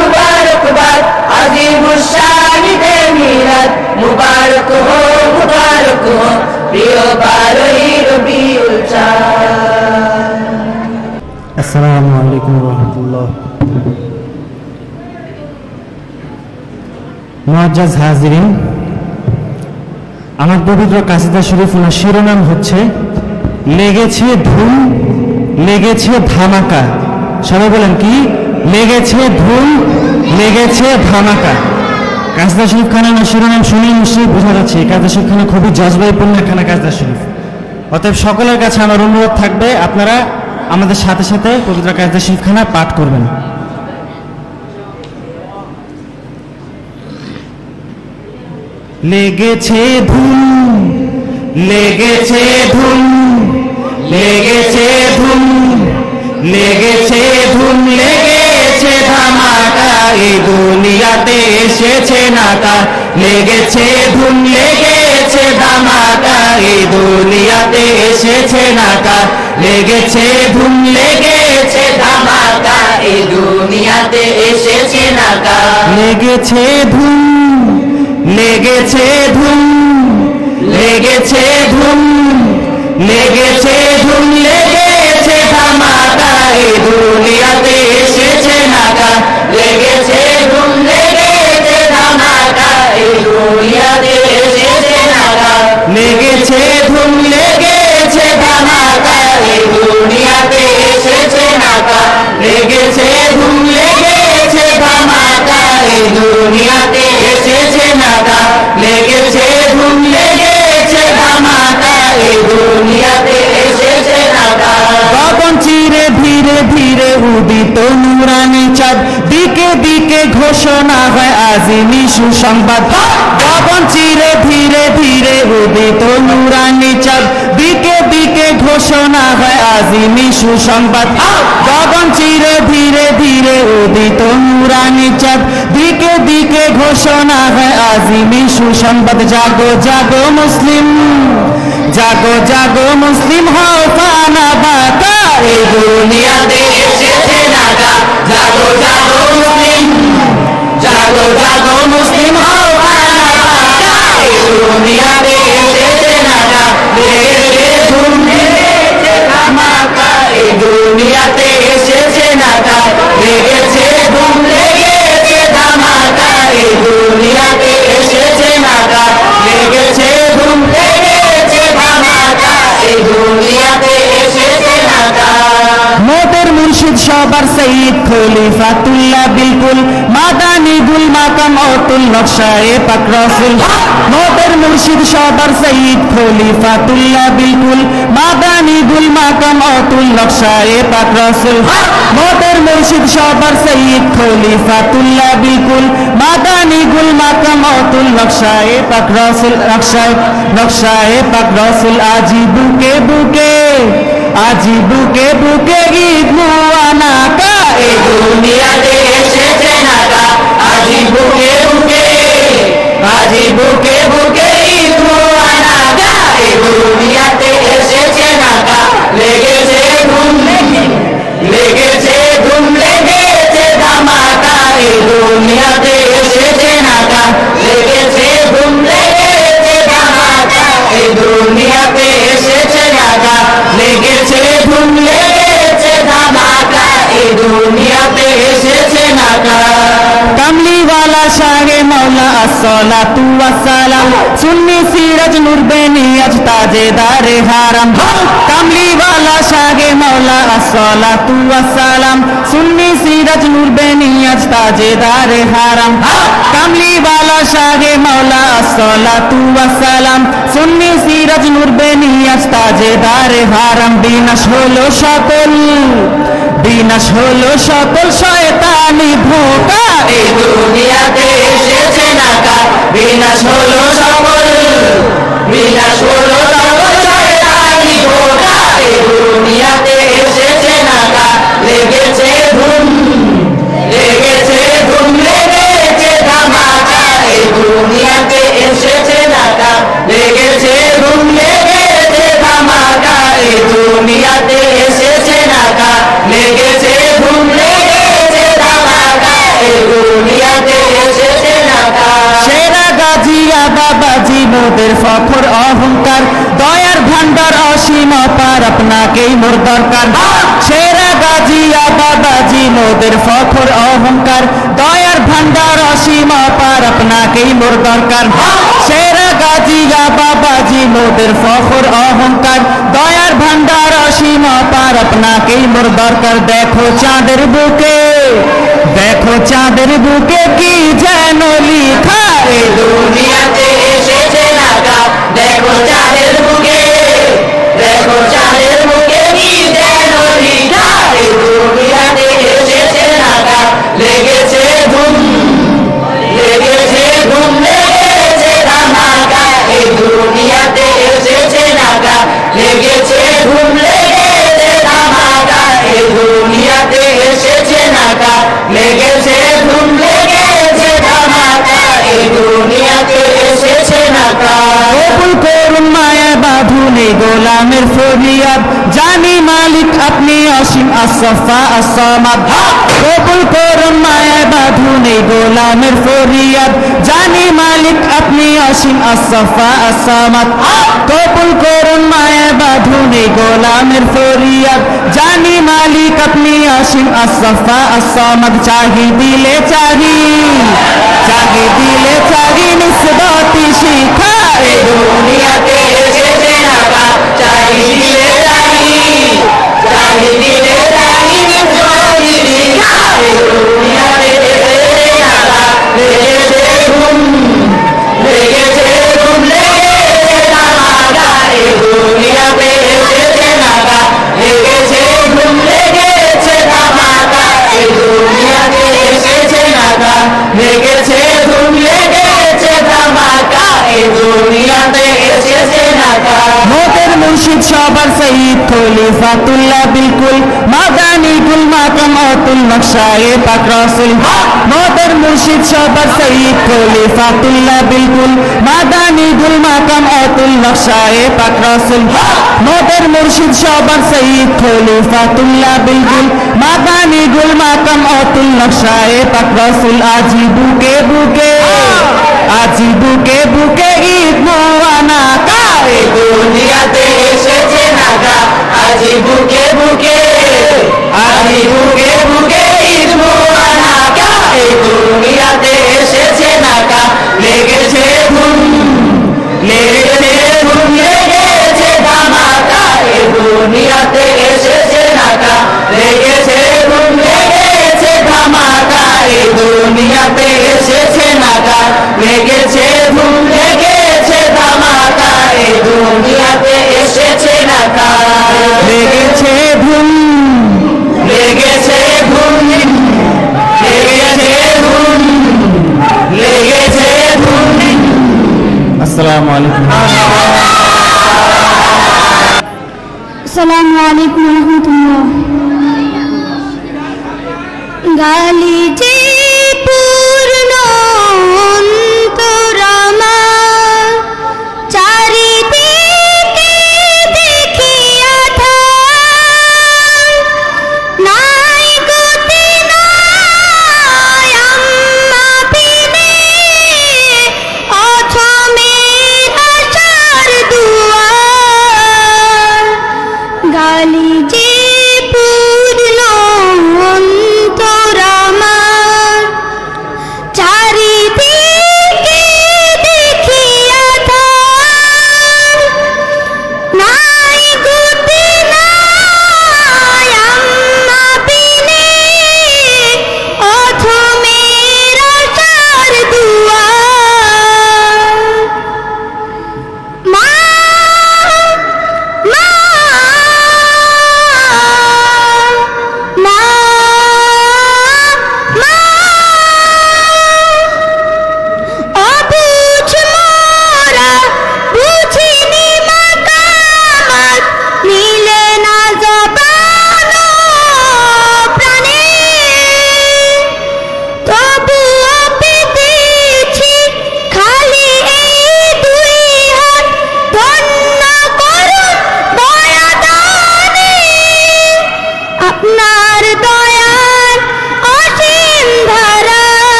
মুবারকবাদ আজিমুশ-শান ঈদে মিলাদ মুবারক হো রহমতুল্লাহ। মুআজ্জাজ হাজিরিন, আমার পবিত্র কাসিদা শরীফ ওনার শিরোনাম হচ্ছে লেগেছে ধুম লেগেছে ধামাকা। সবাই বলেন কি? লেগেছে ধুম লেগেছে ধামাকা। কাসিদা শরীফ খানা শিরোনাম শুনে নিশ্চয়ই বোঝা যাচ্ছে কাসিদা শরীফ খানা খুবই জজবাইপূর্ণ একখানা কাসিদা শরীফ। অতএব সকলের কাছে আমার অনুরোধ থাকবে আপনারা আমাদের সাথে সাথে পবিত্র কাসিদা শরীফ খানা পাঠ করবেন। লেগেছে ধুম লেগেছে ধুম লেগেছে ধুম লেগেছে ধুম লেগেছে ধামাকা, এই দুনিয়াতে এসেছে নাকা। লেগেছে ধুম লেগেছে ধামাকা, এই দুনিয়াতে এসেছে নাকা। লেগেছে ধুম লেগেছে ধামাকা, এই দুনিয়াতে এসেছে নাকা। লেগেছে ধুম লেগেছে ধুম লেগেছে ধুম লেগেছে ধুম লেগেছে ধামাকা, এই দুনিয়াতে এসেছে নাকা। লেগেছে ধুম লেগেছে ধামাকা, এই দুনিয়াতে এসেছে নাকা। লেগেছে ধুম লেগেছে ধামাকা, এই দুনিয়াতে এসেছে নাকা। লেগেছে ধুম লেগেছে ধামাকা, এই দুনিয়াতে এসেছে নাকা। লেগেছে ধুম লেগেছে ধামাকা, এই দুনিয়াতে এসেছে নাকা। গগন চিরে ধীরে ধীরে উদিত নূরানি চাঁদ, দিকে দিকে ঘোষণা হয় আজিমি সুসংবাদ। গগন চিরে ধীরে ধীরে উদিত নূরানি চাঁদ, দিকে দিকে ঘোষণা হয় আজিমি সুসংবাদ। গগন চিরে ধীরে ধীরে উদিত নূরানি চাঁদ, দিকে দিকে ঘোষণা হয় আজিমি সুসংবাদ। জাগো জাগো মুসলিম, জাগো জাগো মুসলিম, হও ফানা বাকা, এই দুনিয়াতে এসেছে নাকা। জাগো জাগো মুসলিম, জাগো জাগো মুসলিম, হও ফানা বাকা, এই দুনিয়াতে এসেছে নাকা। লেগেছে ধুম লেগেছে ধামাকা, এই দুনিয়াতে এসেছে নাকা। লেগেছে ধুম লেগেছে ধামাকা, এই দুনিয়াতে এসেছে নাকা। লেগেছে ধুম লেগেছে ধামাকা, এই দুনিয়াতে এসেছে নাকা। মোদের মুর্শিদ সবার সঈদ খলিফাতুল্লাহ বিলকুল, মাদানী গুল মাকাম অতুল নকশায়ে পাক রাসূল। মোদের মুর্শিদ সবার সঈদ খলিফাতুল্লাহ বিলকুল, মাদানী গুল মাকাম অতুল নকশায়ে পাক রাসূল। মোদের মুর্শিদ সবার সঈদ খলিফাতুল্লাহ বিলকুল, মাদানী গুল মাকাম অতুল নকশায়ে পাক রাসূল। নকশায়ে পাক রাসূল। আজি বুকে বুকে, আজি বুকে বুকে ঈদ মুআনাকা, এই দুনিয়াতে এসেছে নাকা। আজি বুকে বুকে, আজি বুকে বুকে ঈদ মুআনাকা, এই দুনিয়াতে এসেছে নাকা। লেগেছে ধুম লেগেছে ধুম লেগেছে ধামাকা, এই দুনিয়াতে এসেছে নাকা। লেগেছে ধুম লেগেছে ধামাকা, এই দুনিয়াতে এসেছে নাকা। লেগেছে ধুম লেগেছে ধামাকা, এই দুনিয়াতে এসেছে নাকা। কামলিওয়ালা শাহে মৌলা আসসালাতু ওয়াসসালাম, সুন্নি সিরাজ নূর বেনিয়াজ তাজেদারে হারাম। কামলিওয়ালা শাহে মৌলা আসসালাতু ওয়াসসালাম, সুন্নি সিরাজ নূর বেনিয়াজ তাজেদারে হারাম। কামলিওয়ালা শাহে মৌলা আসসালাতু ওয়াসসালাম, সুন্নি সিরাজ নূর বেনিয়াজ তাজেদারে হারাম। বিনাশ হলো সকল, বিনাশ হলো সকল শয়তানি ধোঁকা, এই দুনিয়াতে এসেছে নাকা। বিনাশ হলো সকল, বিনাশ হলো সকল শয়তানি ধোঁকা, এই দুনিয়াতে এসেছে নাকা। লেগেছে ধুম লেগেছে ধুম লেগেছে ধামাকা, এই দুনিয়াতে এসেছে নাকা। লেগেছে ধুম লেগেছে ধামাকা, এই দুনিয়াতে এসেছে নাকা। লেগেছে ধুম লেগেছে ধামাকা, এই দুনিয়াতে এসেছে নাকা। সেরা গাজিয়া বাবাজি মোদের ফখর অহংকার, দয়ার ভান্ডার অসীম অপার, আপনাকেই মোর দরকার। সেরা গাজিয়া বাবাজি মোদের ফখর অহংকার দয়ার ভান্ডার অসীম অপার আপনাকেই মোর দরকার সেরা গাজিয়া বাবাজি মোদের ফখর অহংকার দয়ার ভান্ডার অসীম অপার আপনাকেই মোর দরকার দেখো চাঁদের বুকে কি যেন লিখা এই দুনিয়াতে এসেছে নাকা দেখো চাঁদের বুকে কি যেন লিখা এই দুনিয়াতে এসেছে নাকা লেগেছে ধুম লেগেছে ধামাকা এই দুনিয়াতে এসেছে নাকা লেগেছে ধুম লেগেছে ধামাকা এই দুনিয়াতে এসেছে নাকা লেগেছে ধুম লেগেছে ধামাকা এই দুনিয়াতে এসেছে নাকা কবুল করুন মায়া বাঁধুন এই গোলামের ফরিয়াদ জানি মালিক আপনি অসীম আসফা আসমাদ কবুল করুন মায়া বাঁধুন এই গোলামের ফরিয়াদ জানি মালিক আপনি অসীম আসফা আসমাদ কবুল করুন মায়া বাঁধুন এই গোলামের ফরিয়াদ জানি মালিক আপনি অসীম আসফা আসমাদ চাহি দিলে চাহি নিসবতি শিখা এই দুনিয়াতে এসেছে নাকা চাহি দিলে চাহি নিসবতি শিখা এই দুনিয়াতে এসেছে নাকা লেগেছে ধুম লেগেছে ধামাকা এই দুনিয়াতে এসেছে নাকা লেগেছে ধুম লেগেছে ধামাকা এই দুনিয়াতে এসেছে নাকা লেগেছে ধুম লেগেছে ধামাকা এই দুনিয়াতে এসেছে নাকা মোদের মুর্শিদ সবার সঈদ খলিফাতুল্লাহ বিলকুল মাদানী গুল মাকাম অতুল নকশায়ে পাক রাসূল মোদের মুর্শিদ সবার সঈদ খলিফাতুল্লাহ বিলকুল মাদানী গুল মাকাম অতুল নকশায়ে পাক রাসূল মোদের মুর্শিদ সবার সঈদ খলিফাতুল্লাহ বিলকুল মাদানী গুল মাকাম অতুল নকশায়ে পাক রাসূল আজি বুকে বুকে ঈদ মুআনা কা এই দুনিয়াতে এসেছে নাকা আজি বুকে বুকে ঈদ মুবারকা এই দুনিয়াতে এসেছে নাকা লেগেছে ধুম লেগেছে ধামাকা এই দুনিয়াতে এসেছে নাকা লেগেছে ধুম লেগেছে ধামাকা এই দুনিয়াতে এসেছে নাকা লেগেছে ধুম লেগেছে ধামাকা এই দুনিয়াতে এসেছে নাকা লেগেছে ধুম লেগেছে ধুম লেগেছে ধুম আসসালামু আলাইকুম আসসালামু আলাইকুম রহমতুল্লাহ গালি যে পূর্ণ অন্তর আমার চারিদিকে দেখি আঁধার নাই গতি নাই আম্মা বিনে অথমের আশার দুয়ার গালি যে পূর্ণ অন্তর আমার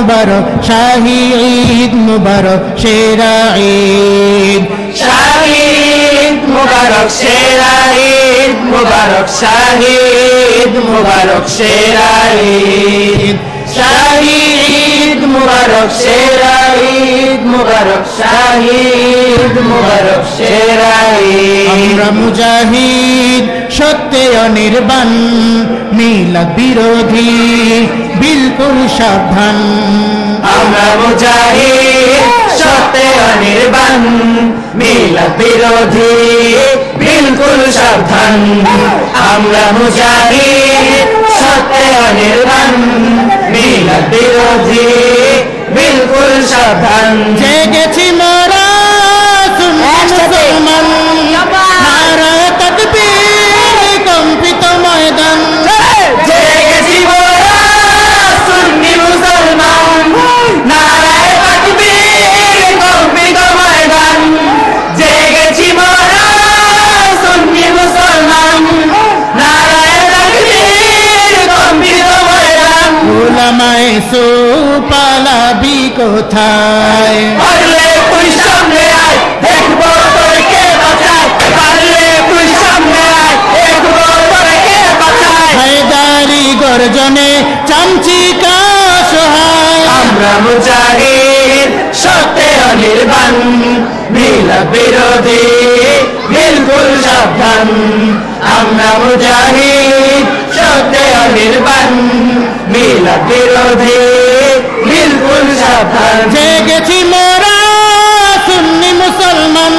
মুবারক শাহী ঈদ মুবারক সেরা ঈদ শাহী ঈদ মুবারক সেরা ঈদ মুবারক শাহী ঈদ মুবারক সেরা ঈদ শাহী ঈদ মুবারক সেরা ঈদ মুবারক শাহী ঈদ মুবারক সেরা ঈদ আমরা মুজাহিদ সত্যে অনির্বাণ মিলাদ বিরোধী বিলকুল সাবধান আমরা মুজাহিদ সত্যে অনির্বাণ মিলাদ বিরোধী বিলকুল সাবধান আমরা মুজাহিদ সত্যে অনির্বাণ মিলাদ বিরোধী বিলকুল সাবধান জেগেছি মোরা মুসলমান নারায়ে তাকবীর কম্পিত ময়দান জেগেছি মোরা সুন্নি মুসলমান নারায়ে তাকবীর কম্পিত ময়দান জেগেছি মোরা সুন্নি মুসলমান নারায়ে তাকবীর কম্পিত ময়দান উলামায়ে সু পালাবি কোথায় পারলে তুই সামনে আয় দেখবো তোর কে বাঁচায় পারলে তুই সামনে আয় দেখবো তোর কে বাঁচায় হায়দারি গর্জনে চামচিকা সহায় আমরা মুজাহিদ সত্যে অনির্বাণ মিলাদ বিরোধী বিলকুল সাবধান আমরা মুজাহিদ সত্যে অনির্বাণ মিলাদ বিরোধী বিলকুল সাবধান জেগেছি মোরা সুন্নি মুসলমান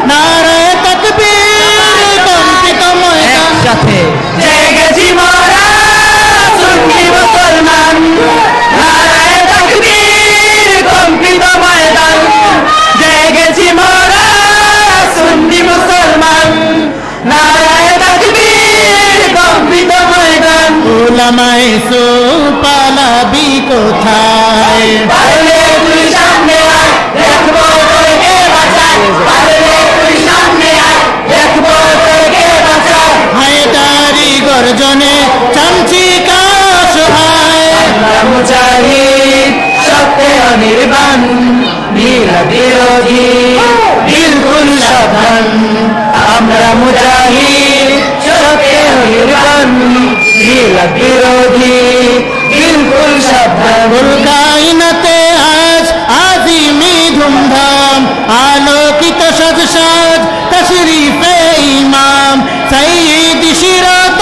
নারায়ে তাকবীর কম্পিত ময়দান সাথে জেগেছি মোরা সুন্নি মুসলমান নারায়ে তাকবীর কম্পিত ময়দান জেগেছি মোরা সুন্নি মুসলমান নারায়ে তাকবীর কম্পিত ময়দান উলামায়ে সু পালাবি কোথায় পারলে তুই সামনে আয় দেখবো তোর কে বাঁচায় পারলে তুই সামনে আয় দেখবো তোর কে বাঁচায় হায়দারি গর্জনে চামচিকা সহায় আমরা মুজাহিদ সত্যে অনির্বাণ মিলাদ বিরোধী বিলকুল সাবধান আমরা মুজাহিদ সত্যে অনির্বাণ মিলাদ বিরোধী বিলকুল সাবধান কায়নাতে আজ আজিমি ধুমধাম আলোকিত সাজ সাজ তশরিফে ইমাম সঈদ শিরাত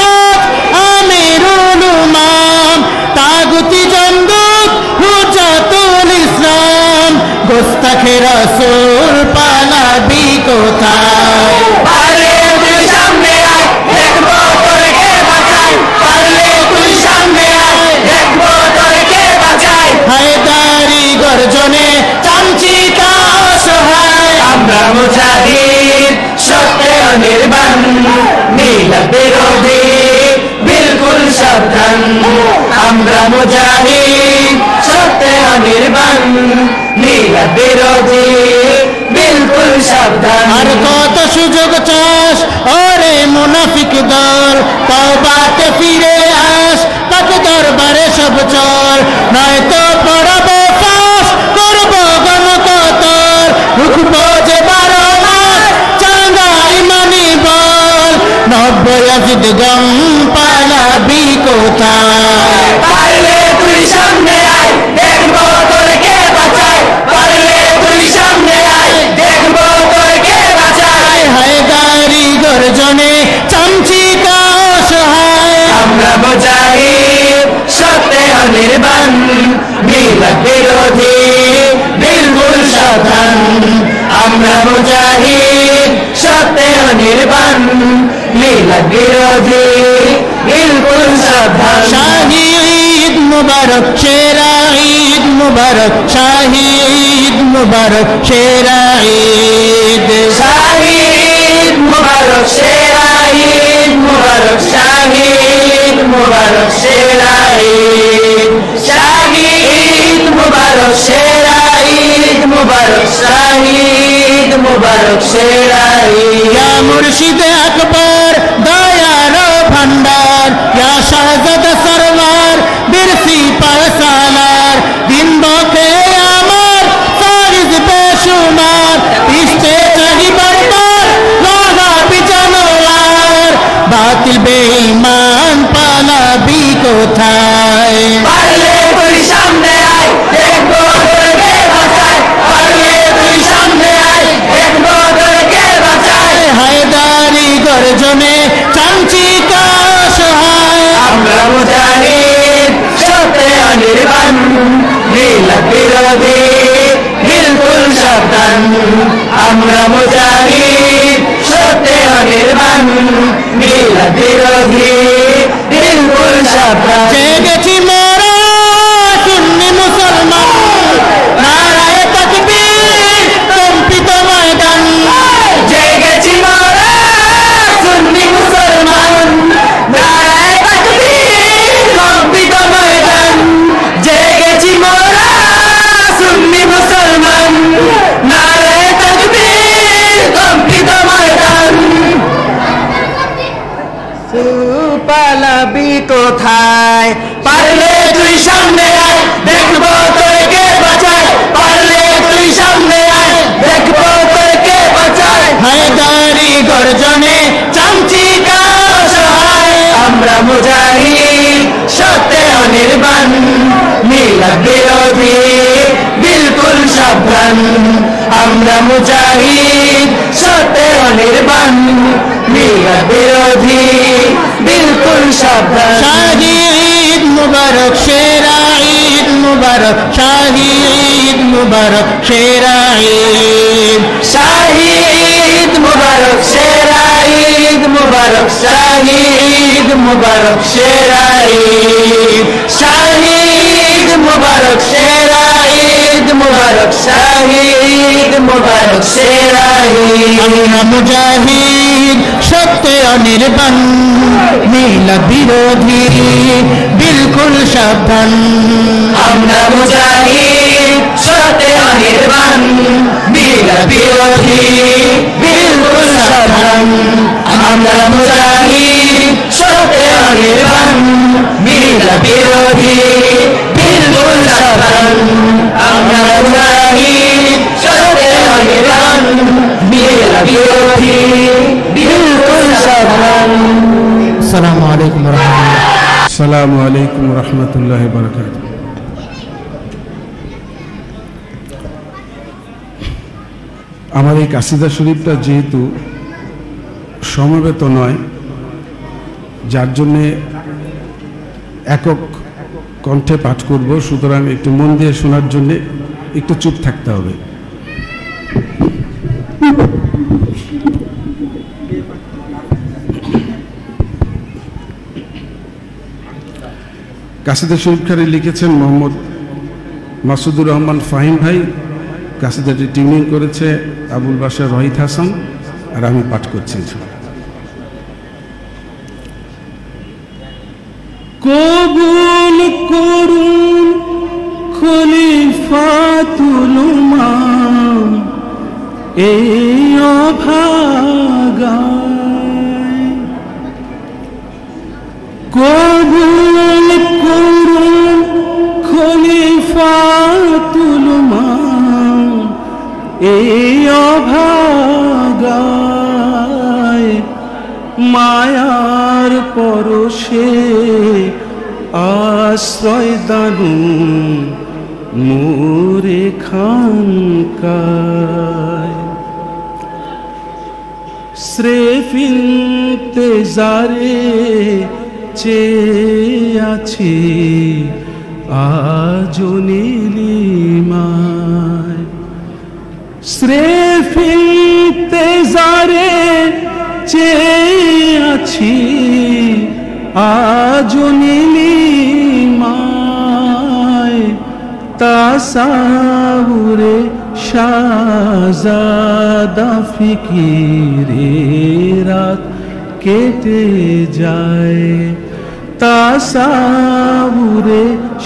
আমিরুল উমাম তাগুতি জন্দুক হুজাতুল ইসলাম গোস্তাখে রাসূল পালাবি কোথায় পারলে তুই সামনে আয় দেখবো তোর কে বাঁচায় পারলে তুই সামনে আয় দেখবো তোর কে বাঁচায় হায়দারি গর্জনে চামচিকা সহায় আমরা মুজাহিদ সত্যে অনির্বাণ মিলাদ বিরোধী বিলকুল সাবধান আমরা মুজাহিদ সত্যে অনির্বাণ মিলাদ বিরোধী বিলকুল সাবধান আর কত সুযোগ চাস ওরে মুনাফিক দল তওবাতে ফিরে আস পাক দরবারে সব চল নয়তো পড়াবো ফাঁস করবো গণকতল রুখবো যে 12 মাস চাঙ্গা ইমানি বল 90 ইয়াজিদ গম পালাবি কোথায় পারলে তুই সামনে আয় দেখবো তোর কে বাঁচায় পারলে তুই সামনে আয় দেখবো তোর কে বাঁচায় হায়দারি গর্জনে চামচিকা সহায় আমরা মুজাহিদ সত্যে অনির্বাণ মিলাদ বিরোধী বিলকুল সাবধান আমরা মুজাহিদ সত্যে অনির্বাণ মিলাদ বিরোধী বিলকুল সাবধান শাহী ঈদ মুবারক সেরা ঈদ মুবারক শাহী ঈদ মুবারক সেরা ঈদ শাহী ঈদ মুবারক সেরা ঈদ মুবারক শাহী ঈদ মুবারক সেরা ঈদ শাহী ঈদ মুবারক সেরা ঈদ মুবারক শাহী ঈদ মুবারক সেরা ঈদ ইয়া মুর্শিদে আকবর দয়ার ভান্ডার ইয়া শাহজাদা সরওয়ার বিরসি পায়সালার অনির্বাণ মিলাদ বিরোধী বিলকুল সাবধান আমরা মুজাহিদ সত্যে অনির্বাণ মিলাদ বিরোধী বিলকুল সাবধান জেগেছি মোরা সুন্নি মুসলমান নারায়ে তাকবীর কম্পিত ময়দান জেগেছি মোরা সুন্নি মুসলমান নারায়ে তাকবীর কম্পিত ময়দান জেগেছি মোরা সুন্নি মুসলমান নারায়ে তাকবীর কম্পিত ময়দান পালাবি কোথায় পারলে তুই সামনে আয় দেখবো তোকে বাঁচায় পারলে তুই সামনে আয় দেখবো তোকে বাঁচায় হায়দারি গর্জনে চামচিকা সহায় আমরা মুজাহিদ সত্যে অনির্বাণ মিলাদ বিরোধী বিলকুল সাবধান আমরা মুজাহিদ সত্যে অনির্বাণ মিলাদ বিরোধী বিলকুল সাবধান শাহী ঈদ মুবারক শেরা ঈদ মুবারক শাহী ঈদ মুবারক শেরা ঈদ শাহী ঈদ মুবারক শেরা ঈদ মুবারক শাহী ঈদ মুবারক শেরা ঈদ শাহী ঈদ মুবারক শেরা ঈদ মুবারক শাহী ঈদ মুবারক শেরা ঈদ আমরা মুজাহিদ সত্যে অনির্বাণ মিলাদ বিরোধী বিলকুল সাবধান আমরা মুজাহিদ সত্যে অনির্বাণ মিলাদ বিরোধী বিলকুল সাবধান আমরা মুজাহিদ সত্যে অনির্বাণ মিলাদ বিরোধী বিলকুল সাবধান আমরা মুজাহিদ সত্যে অনির্বাণ মিলাদ বিরোধী বিলকুল সাবধান আসসালামু আলাইকুম ওয়া রাহমাতুল্লাহ আসসালামু আলাইকুম ওয়া রাহমাতুল্লাহি ওয়া বারাকাতুহু। আমার এই কাসিদা শরীফটা যেহেতু সমবেত নয়, যার জন্যে একক কণ্ঠে পাঠ করব, সুতরাং একটু মন দিয়ে শোনার জন্যে একটু চুপ থাকতে হবে। কাসিদা শরীফখানি লিখেছেন মোহাম্মদ মাসুদুর রহমান ফাহিম ভাই, কাসিদাটি টিউনিং করেছে আবুল বাশার রহিত হাসান, আর আমি পাঠ করছি। কবুল করুন খলিফাতুল উমাম এই অভাগায়, কবুল করুন খলিফাতুল উমাম এই অভাগায়, মায়ার পরশে আশ্রয় দানু মোরে খানকায়, স্রেফ ইন্তেজারে চেয়ে আছি আজো নীলিমায়, স্রেফ ইন্তেজারে চেয়ে আছি আজো নীলিমায়, তাসাউরে শাহজাদা ফিকিরে রাত কেটে যায়, তাসাউরে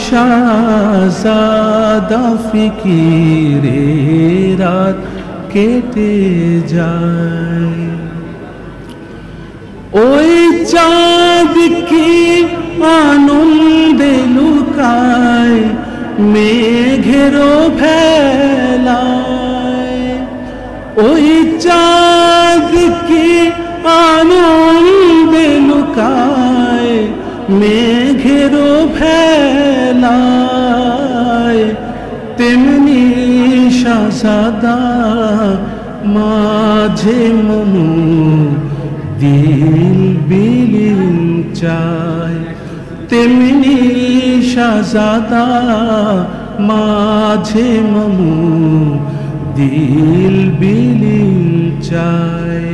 শাহজাদা ফিকিরে রাত কেটে যায়। ওই চাঁদ কি আনন্দে লুকায় মেঘেরও ভেলায়, ওই চাঁদ কি আনন্দে লুকায় মেঘেরও ভেলায়, তেমনি শাহজাদা মাঝে মনু দিল বিলীন চায়, তেমনি শাহজাদা মাঝে মমু দিল বিলীন চায়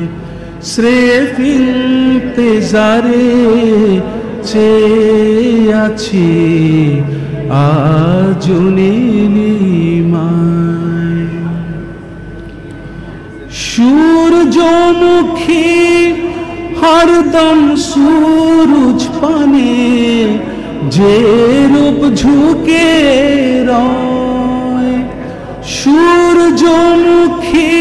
স্রেফ ইন্তেজারে চেয়ে আছি আজ নীলিমায় সূর্যমুখী হরদম সূরজ পানে যে রূপ ঝুঁকে রয় সূর্যমুখী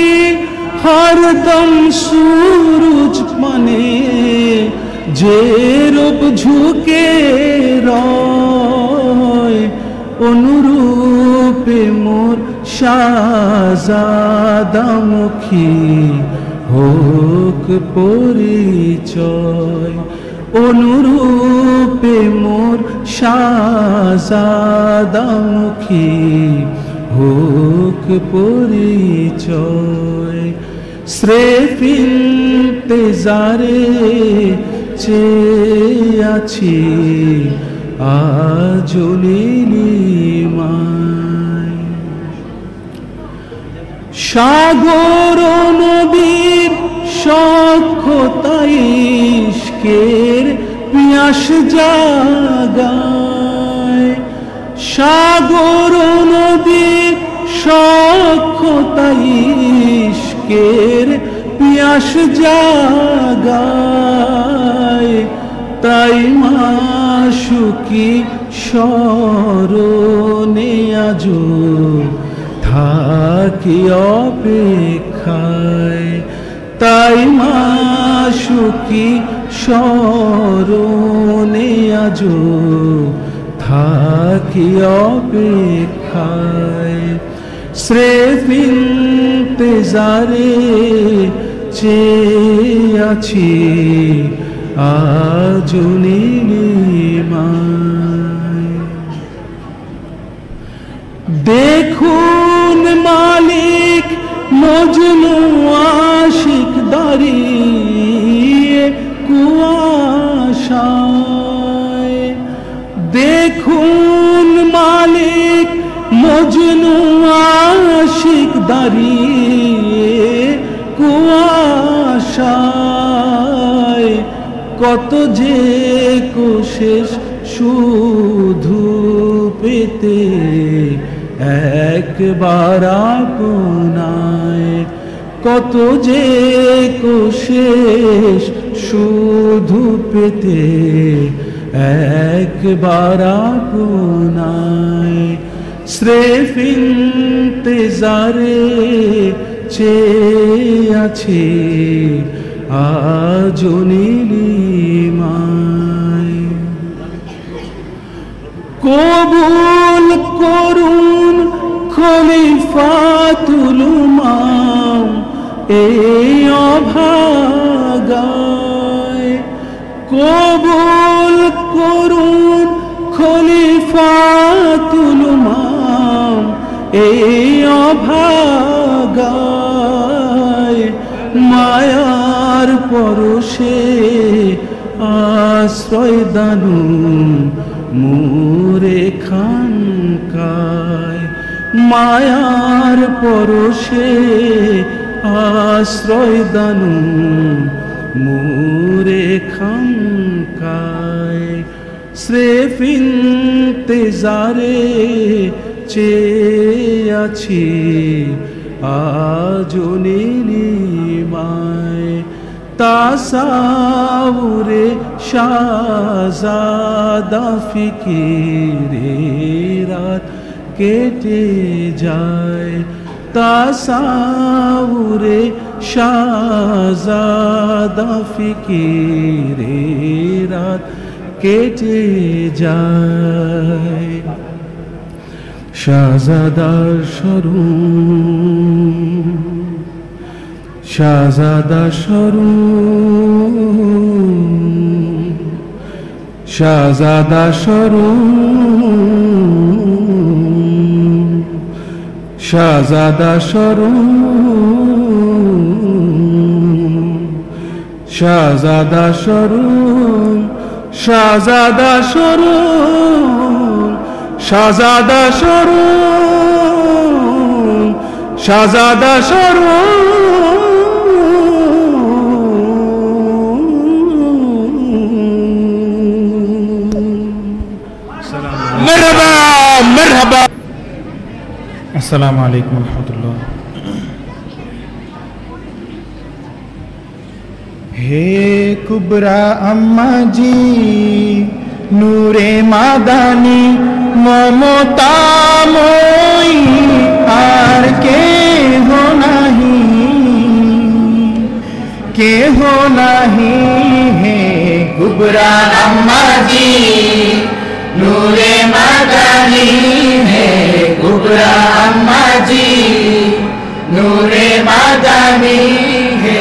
হরদম সূরজ পানে যে রূপ ঝুঁকে রয় অনুরূপে মোর শাহজাদামুখী হোক পরিচয় অনুরূপে মোর শাহজাদামুখী হোক পরিচয় স্রেফ ইন্তেজারে চেয়ে আছি আজ নীলিমায় সাগর নদীর সখ্যতায় ইশকের পিয়াস জাগায় সাগর নদীর সখ্যতায় ইশকের পিয়াস জাগায় তাই মাশুকি স্মরণে আজো থাকি অপেক্ষায় তাই মাশুকি স্মরণে আজো থাকি অপেক্ষায় স্রেফ ইন্তেজারে চেয়ে আছি আজ নীলিমায় দেখুন মালিক মজনু আশিক দাঁড়িয়ে কুয়াশায় দেখুন মালিক মজনু আশিক দাঁড়িয়ে কুয়াশায় কত যে কোশেষ শুধু পেতে একবার আপনায় কত যে কোশেষ শুধু পেতে একবার আপনায় স্রেফ ইন্তেজারে চেয়ে আছি আজ নীলিমায় কবুল করুন খলিফাতুল উমাম এই অভাগায় কবুল করুন খলিফাতুল উমাম এই অভাগায় মায়ার পরশে আশ্রয় দানু মোরে খানকায় মায়ার পরশে আশ্রয় দানু মোরে খানকায় স্রেফ ইন্তেজারে চেয়ে আছি আজ নীলিমায় তাসাউরে শাহজাদা ফিকিরে রাত কেটে যায় তাসাউরে শাহজাদা ফিকিরে রাত কেটে যায় শাহজাদার স্বরূপ শাহজাদা স্বরূপ শাহজাদা স্বরূপ শাহজাদা স্বরূপ শাহজাদা স্বরূপ শাহজাদা সরুন শাহজাদা সরুন শাহজাদা সরুন মারহাবা মারহাবা। আসসালামু আলাইকুম ওয়া রাহমাতুল্লাহ। হে কুবরা আম্মা জি নূরে মাদানী মমতাময়ী আর কেহ নাহি হে কুবরা আম্মা জি নূরে মাদানী হে কুবরা আম্মা জি নূরে মাদানী হে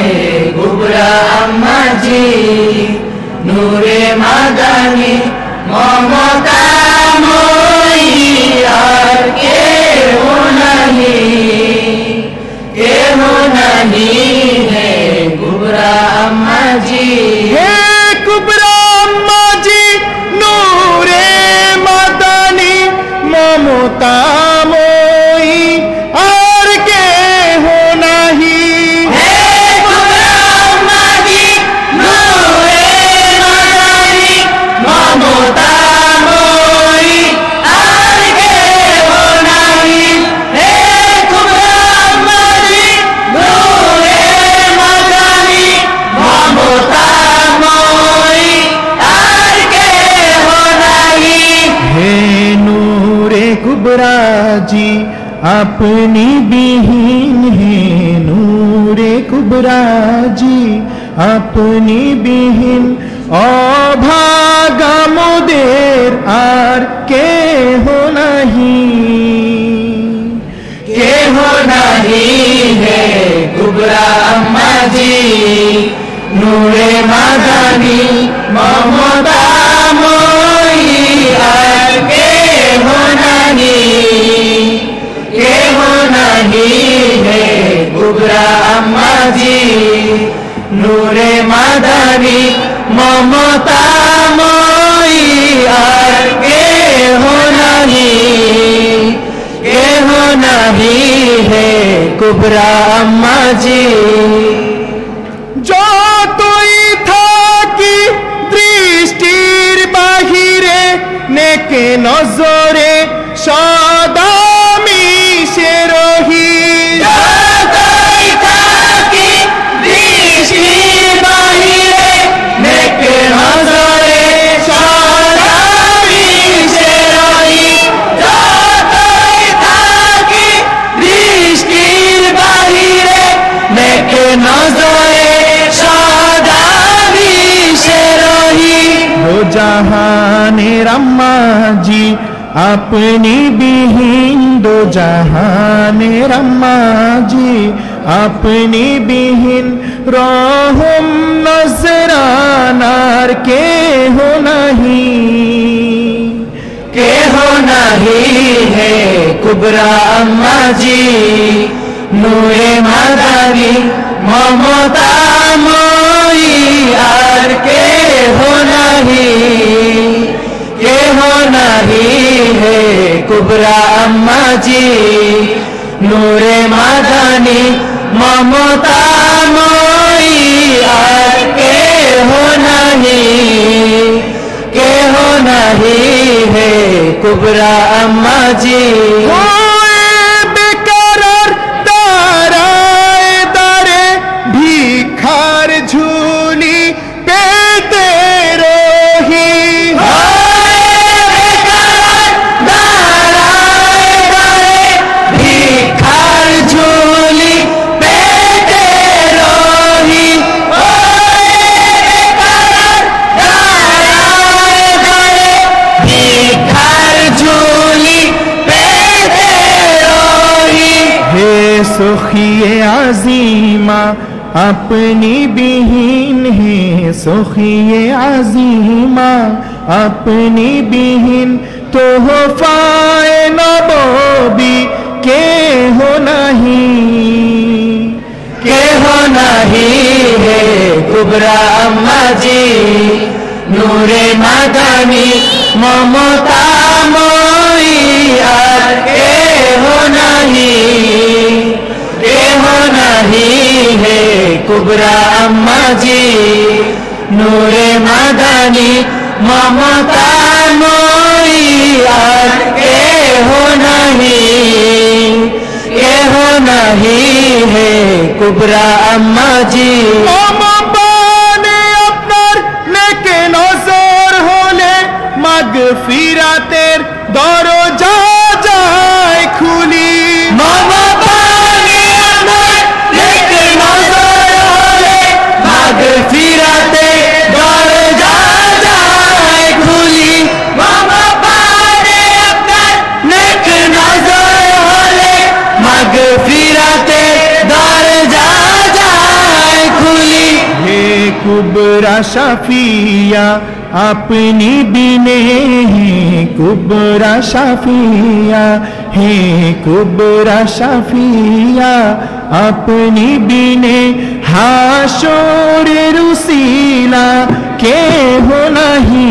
কুবরা আম্মা জি নূরে মাদানী মমতাময়ী আর কেহ নাহি হে কুবরা আম্মা জি হে কুবরা আম্মা জি নূরে মাদানী মমতাময়ী আর কেহ নাহি कुबरा जी अपनी बिहीन है नूरे कुबरा जी अपनी बिहीन अभागा मोदेर आर केह नहीं है कुबरा अम्मा जी नूरे मादानी ममतामयी आर केह नहीं है कुबरा अम्मा जी नूरे मादानी ममतामयी आर केह नहीं है कुबरा अम्मा जी যতই থাকি দৃষ্টির বাহিরে নেকে নজরে সদা মিশে রহি যতই থাকি দৃষ্টির বাহিরে নেকে নজরে সদা মিশে রহি যতই থাকি দৃষ্টির বাহিরে নেকে নজরে সদা মিশে রহি দো জাহানের আম্মা জি अपनी बिहीन दो जहानेर अम्मा जी अपनी बिहीन रहम नजरानार केह नहीं है कुबरा अम्मा जी नूरे मादानी ममतामयी आर केह नहीं है कुबरा अम्मा जी नूरे मादानी ममतामयी आर केह नहीं है कुबरा अम्मा जी बेकरार दाराए दारे भिखार झूली पेते रही सोखिए आजीमा अपनी बिहीन है सोखिए आजीमा अपनी बिहीन तोहफाए नबवी केह नहीं है कुबरा अम्मा जी নূরে মাদানী মমতাময়ী আর কেহ নাহি হে কুবরা আম্মাজি নূরে মাদানী মমতাময়ী আর কেহ নাহি হে কুবরা আম্মাজি মাগফিরাতের দরজা যায় খুলি মামা পানে আমার নেক নজর হলে মাগফিরাতে দরজা যায় খুলি মামা পানে আপনার নেক নজর হলে মাগফিরাতে দরজা যায় খুলি হে কুবরা শাফিয়া अपनी बिने है कुबरा शाफिया है कुबरा शाफिया अपनी बिने हाशोर रुसीला के हो नहीं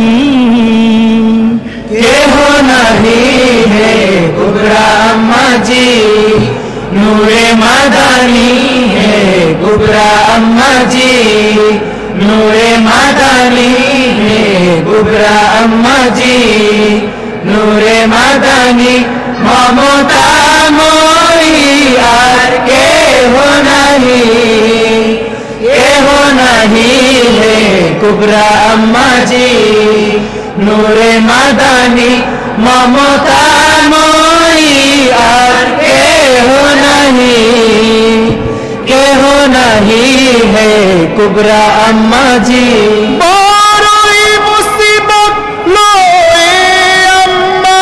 है कुबरा अम्माजी नूरे मादानी है कुबरा अम्माजी नूरे मादानी है कुबरा अम्माजी नूरे मादानी ममतामयी আর কেহ নাহি হে কুবরা আম্মাজি নূরে মাদানী মমতাময়ী আর কেহ নাহি হে কুবরা আম্মাজি বড়ই মুসিবত লয়ে আম্মা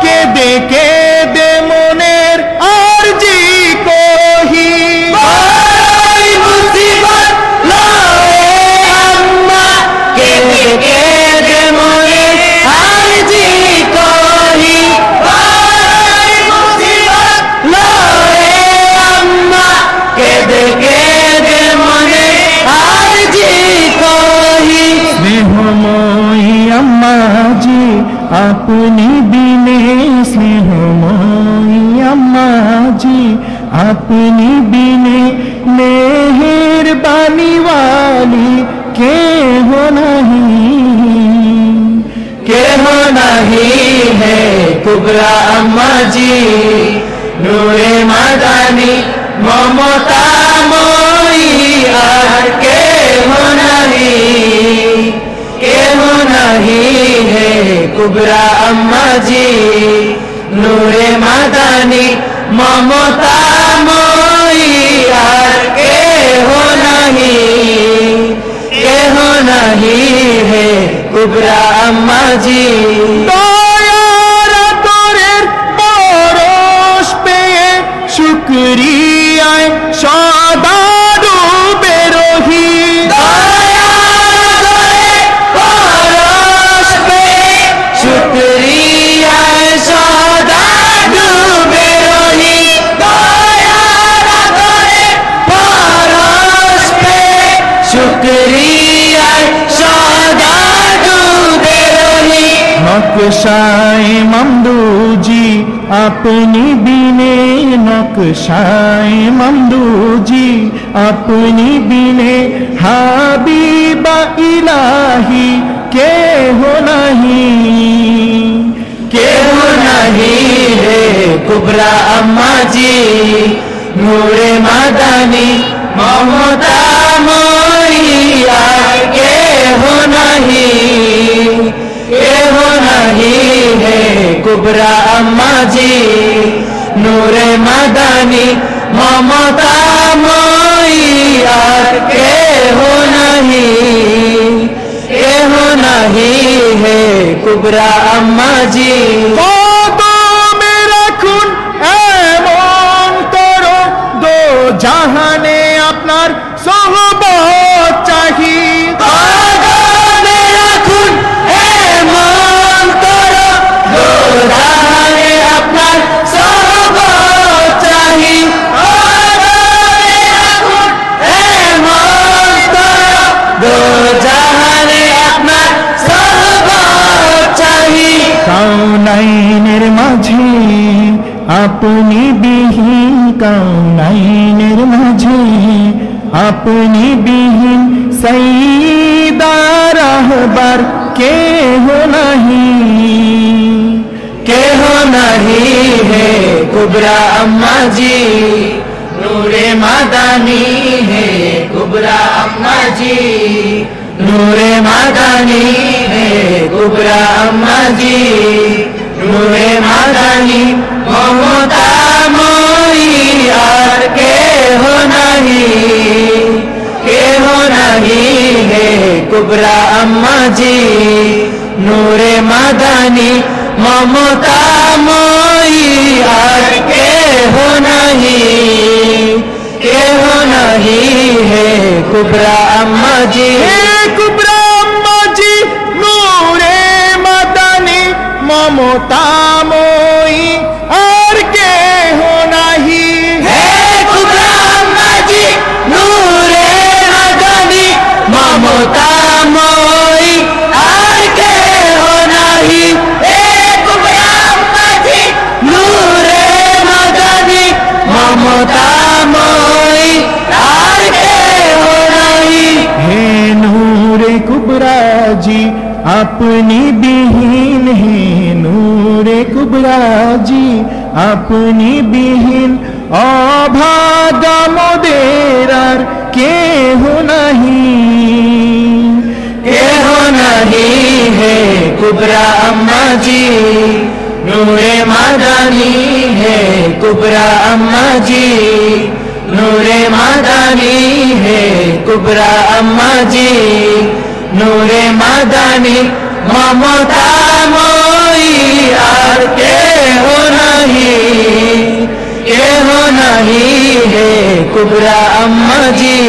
কেঁদে কেঁদে মনের আরজি কহি বড়ই মুসিবত লয়ে আম্মা কেঁদে কেঁদে মনের আরজি কহি বড়ই মুসিবত লয়ে আম্মা কেঁদে কেঁদে মনের আরজি কহি স্নেহময়ী আম্মাজি আপনি বিনে স্নেহময়ী আম্মাজি আপনি বিনে মেহেরবানি वाली কেহ নাহি হে কুবরা আম্মাজি নূরে মাদানী মমতাময়ী আর কেহ নাহি হে কুবরা আম্মাজি নূরে মাদানী মমতাময়ী আর কেহ নাহি হে কুবরা আম্মাজি দয়ার তোরের পরশ পেয়ে শুকরিয়ায় সদা ডুবে রহি শুকরিয়ায় সদা ডুবে রহি পরশ পেয়ে শুকরিয়ায় সদা ডুবে রহি নকশায়ে মমদুজি আপনি বিনে নকশায়ে মমদুজি আপনি বিনে হাবিবা ইলাহি কেহ নাহি হে কুবরা আম্মাজি নূরে মাদানী মমতাময়ী আর কেহ নাহি হে কুবরা আম্মাজি নূরে মাদানী মমতাময়ী আর কেহ নাহি হে কুবরা আম্মাজি কদমে রাখুন এমন তর দো জাহানে আপনার সোহবত চাহি কদমে রাখুন এমন তর দো জাহানে আপনার সোহবত চাহি কদমে রাখুন এমন তর দো জাহানে আপনার আপনি বিহীন কাউনাইনের মাঝে, আপনি বিহীন সাইয়্যিদা রাহবার কেহ নাহি, কেহ নাহি হে কুবরা আম্মা জি, নূরে মাদানী হে কুবরা আম্মা জি, নূরে মাদানী হে কুবরা আম্মা জি, নূরে মাদানী মমতাময়ী আর কেহ নাহি, কেহ নাহি হে কুবরা আম্মা জি, নূরে মাদানী মমতাময়ী আর কেহ নাহি, কেহ নাহি হে কুবরা আম্মা জি, কুবরা আম্মা জি নূরে মাদানী মমতাময়ী আর কেহ নাহি, হে কুবরা আম্মা জি নূরে মাদানী মমতাময়ী আর কেহ নাহি, হে কুবরা আম্মা জি নূরে মাদানী মমতাময়ী আর কেহ নাহি। হে নূরে কুবরা জি আপনি বিহীন, হে নূরে কুবরা জি আপনি বিহীন অভাগা মোদের আর কেহ নাহি, কেহ নাহি হে কুবরা আম্মা জি, নূরে মাদানী হে কুবরা আম্মা জি, নূরে মাদানী হে কুবরা আম্মা জি, নূরে মাদানী মমতাময়ী আর কেহ নাহি, কেহ নাহি হে কুবরা আম্মা জি,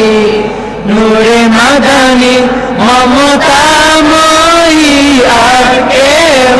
নূরে মাদানী মমতাময়ী আর কেহ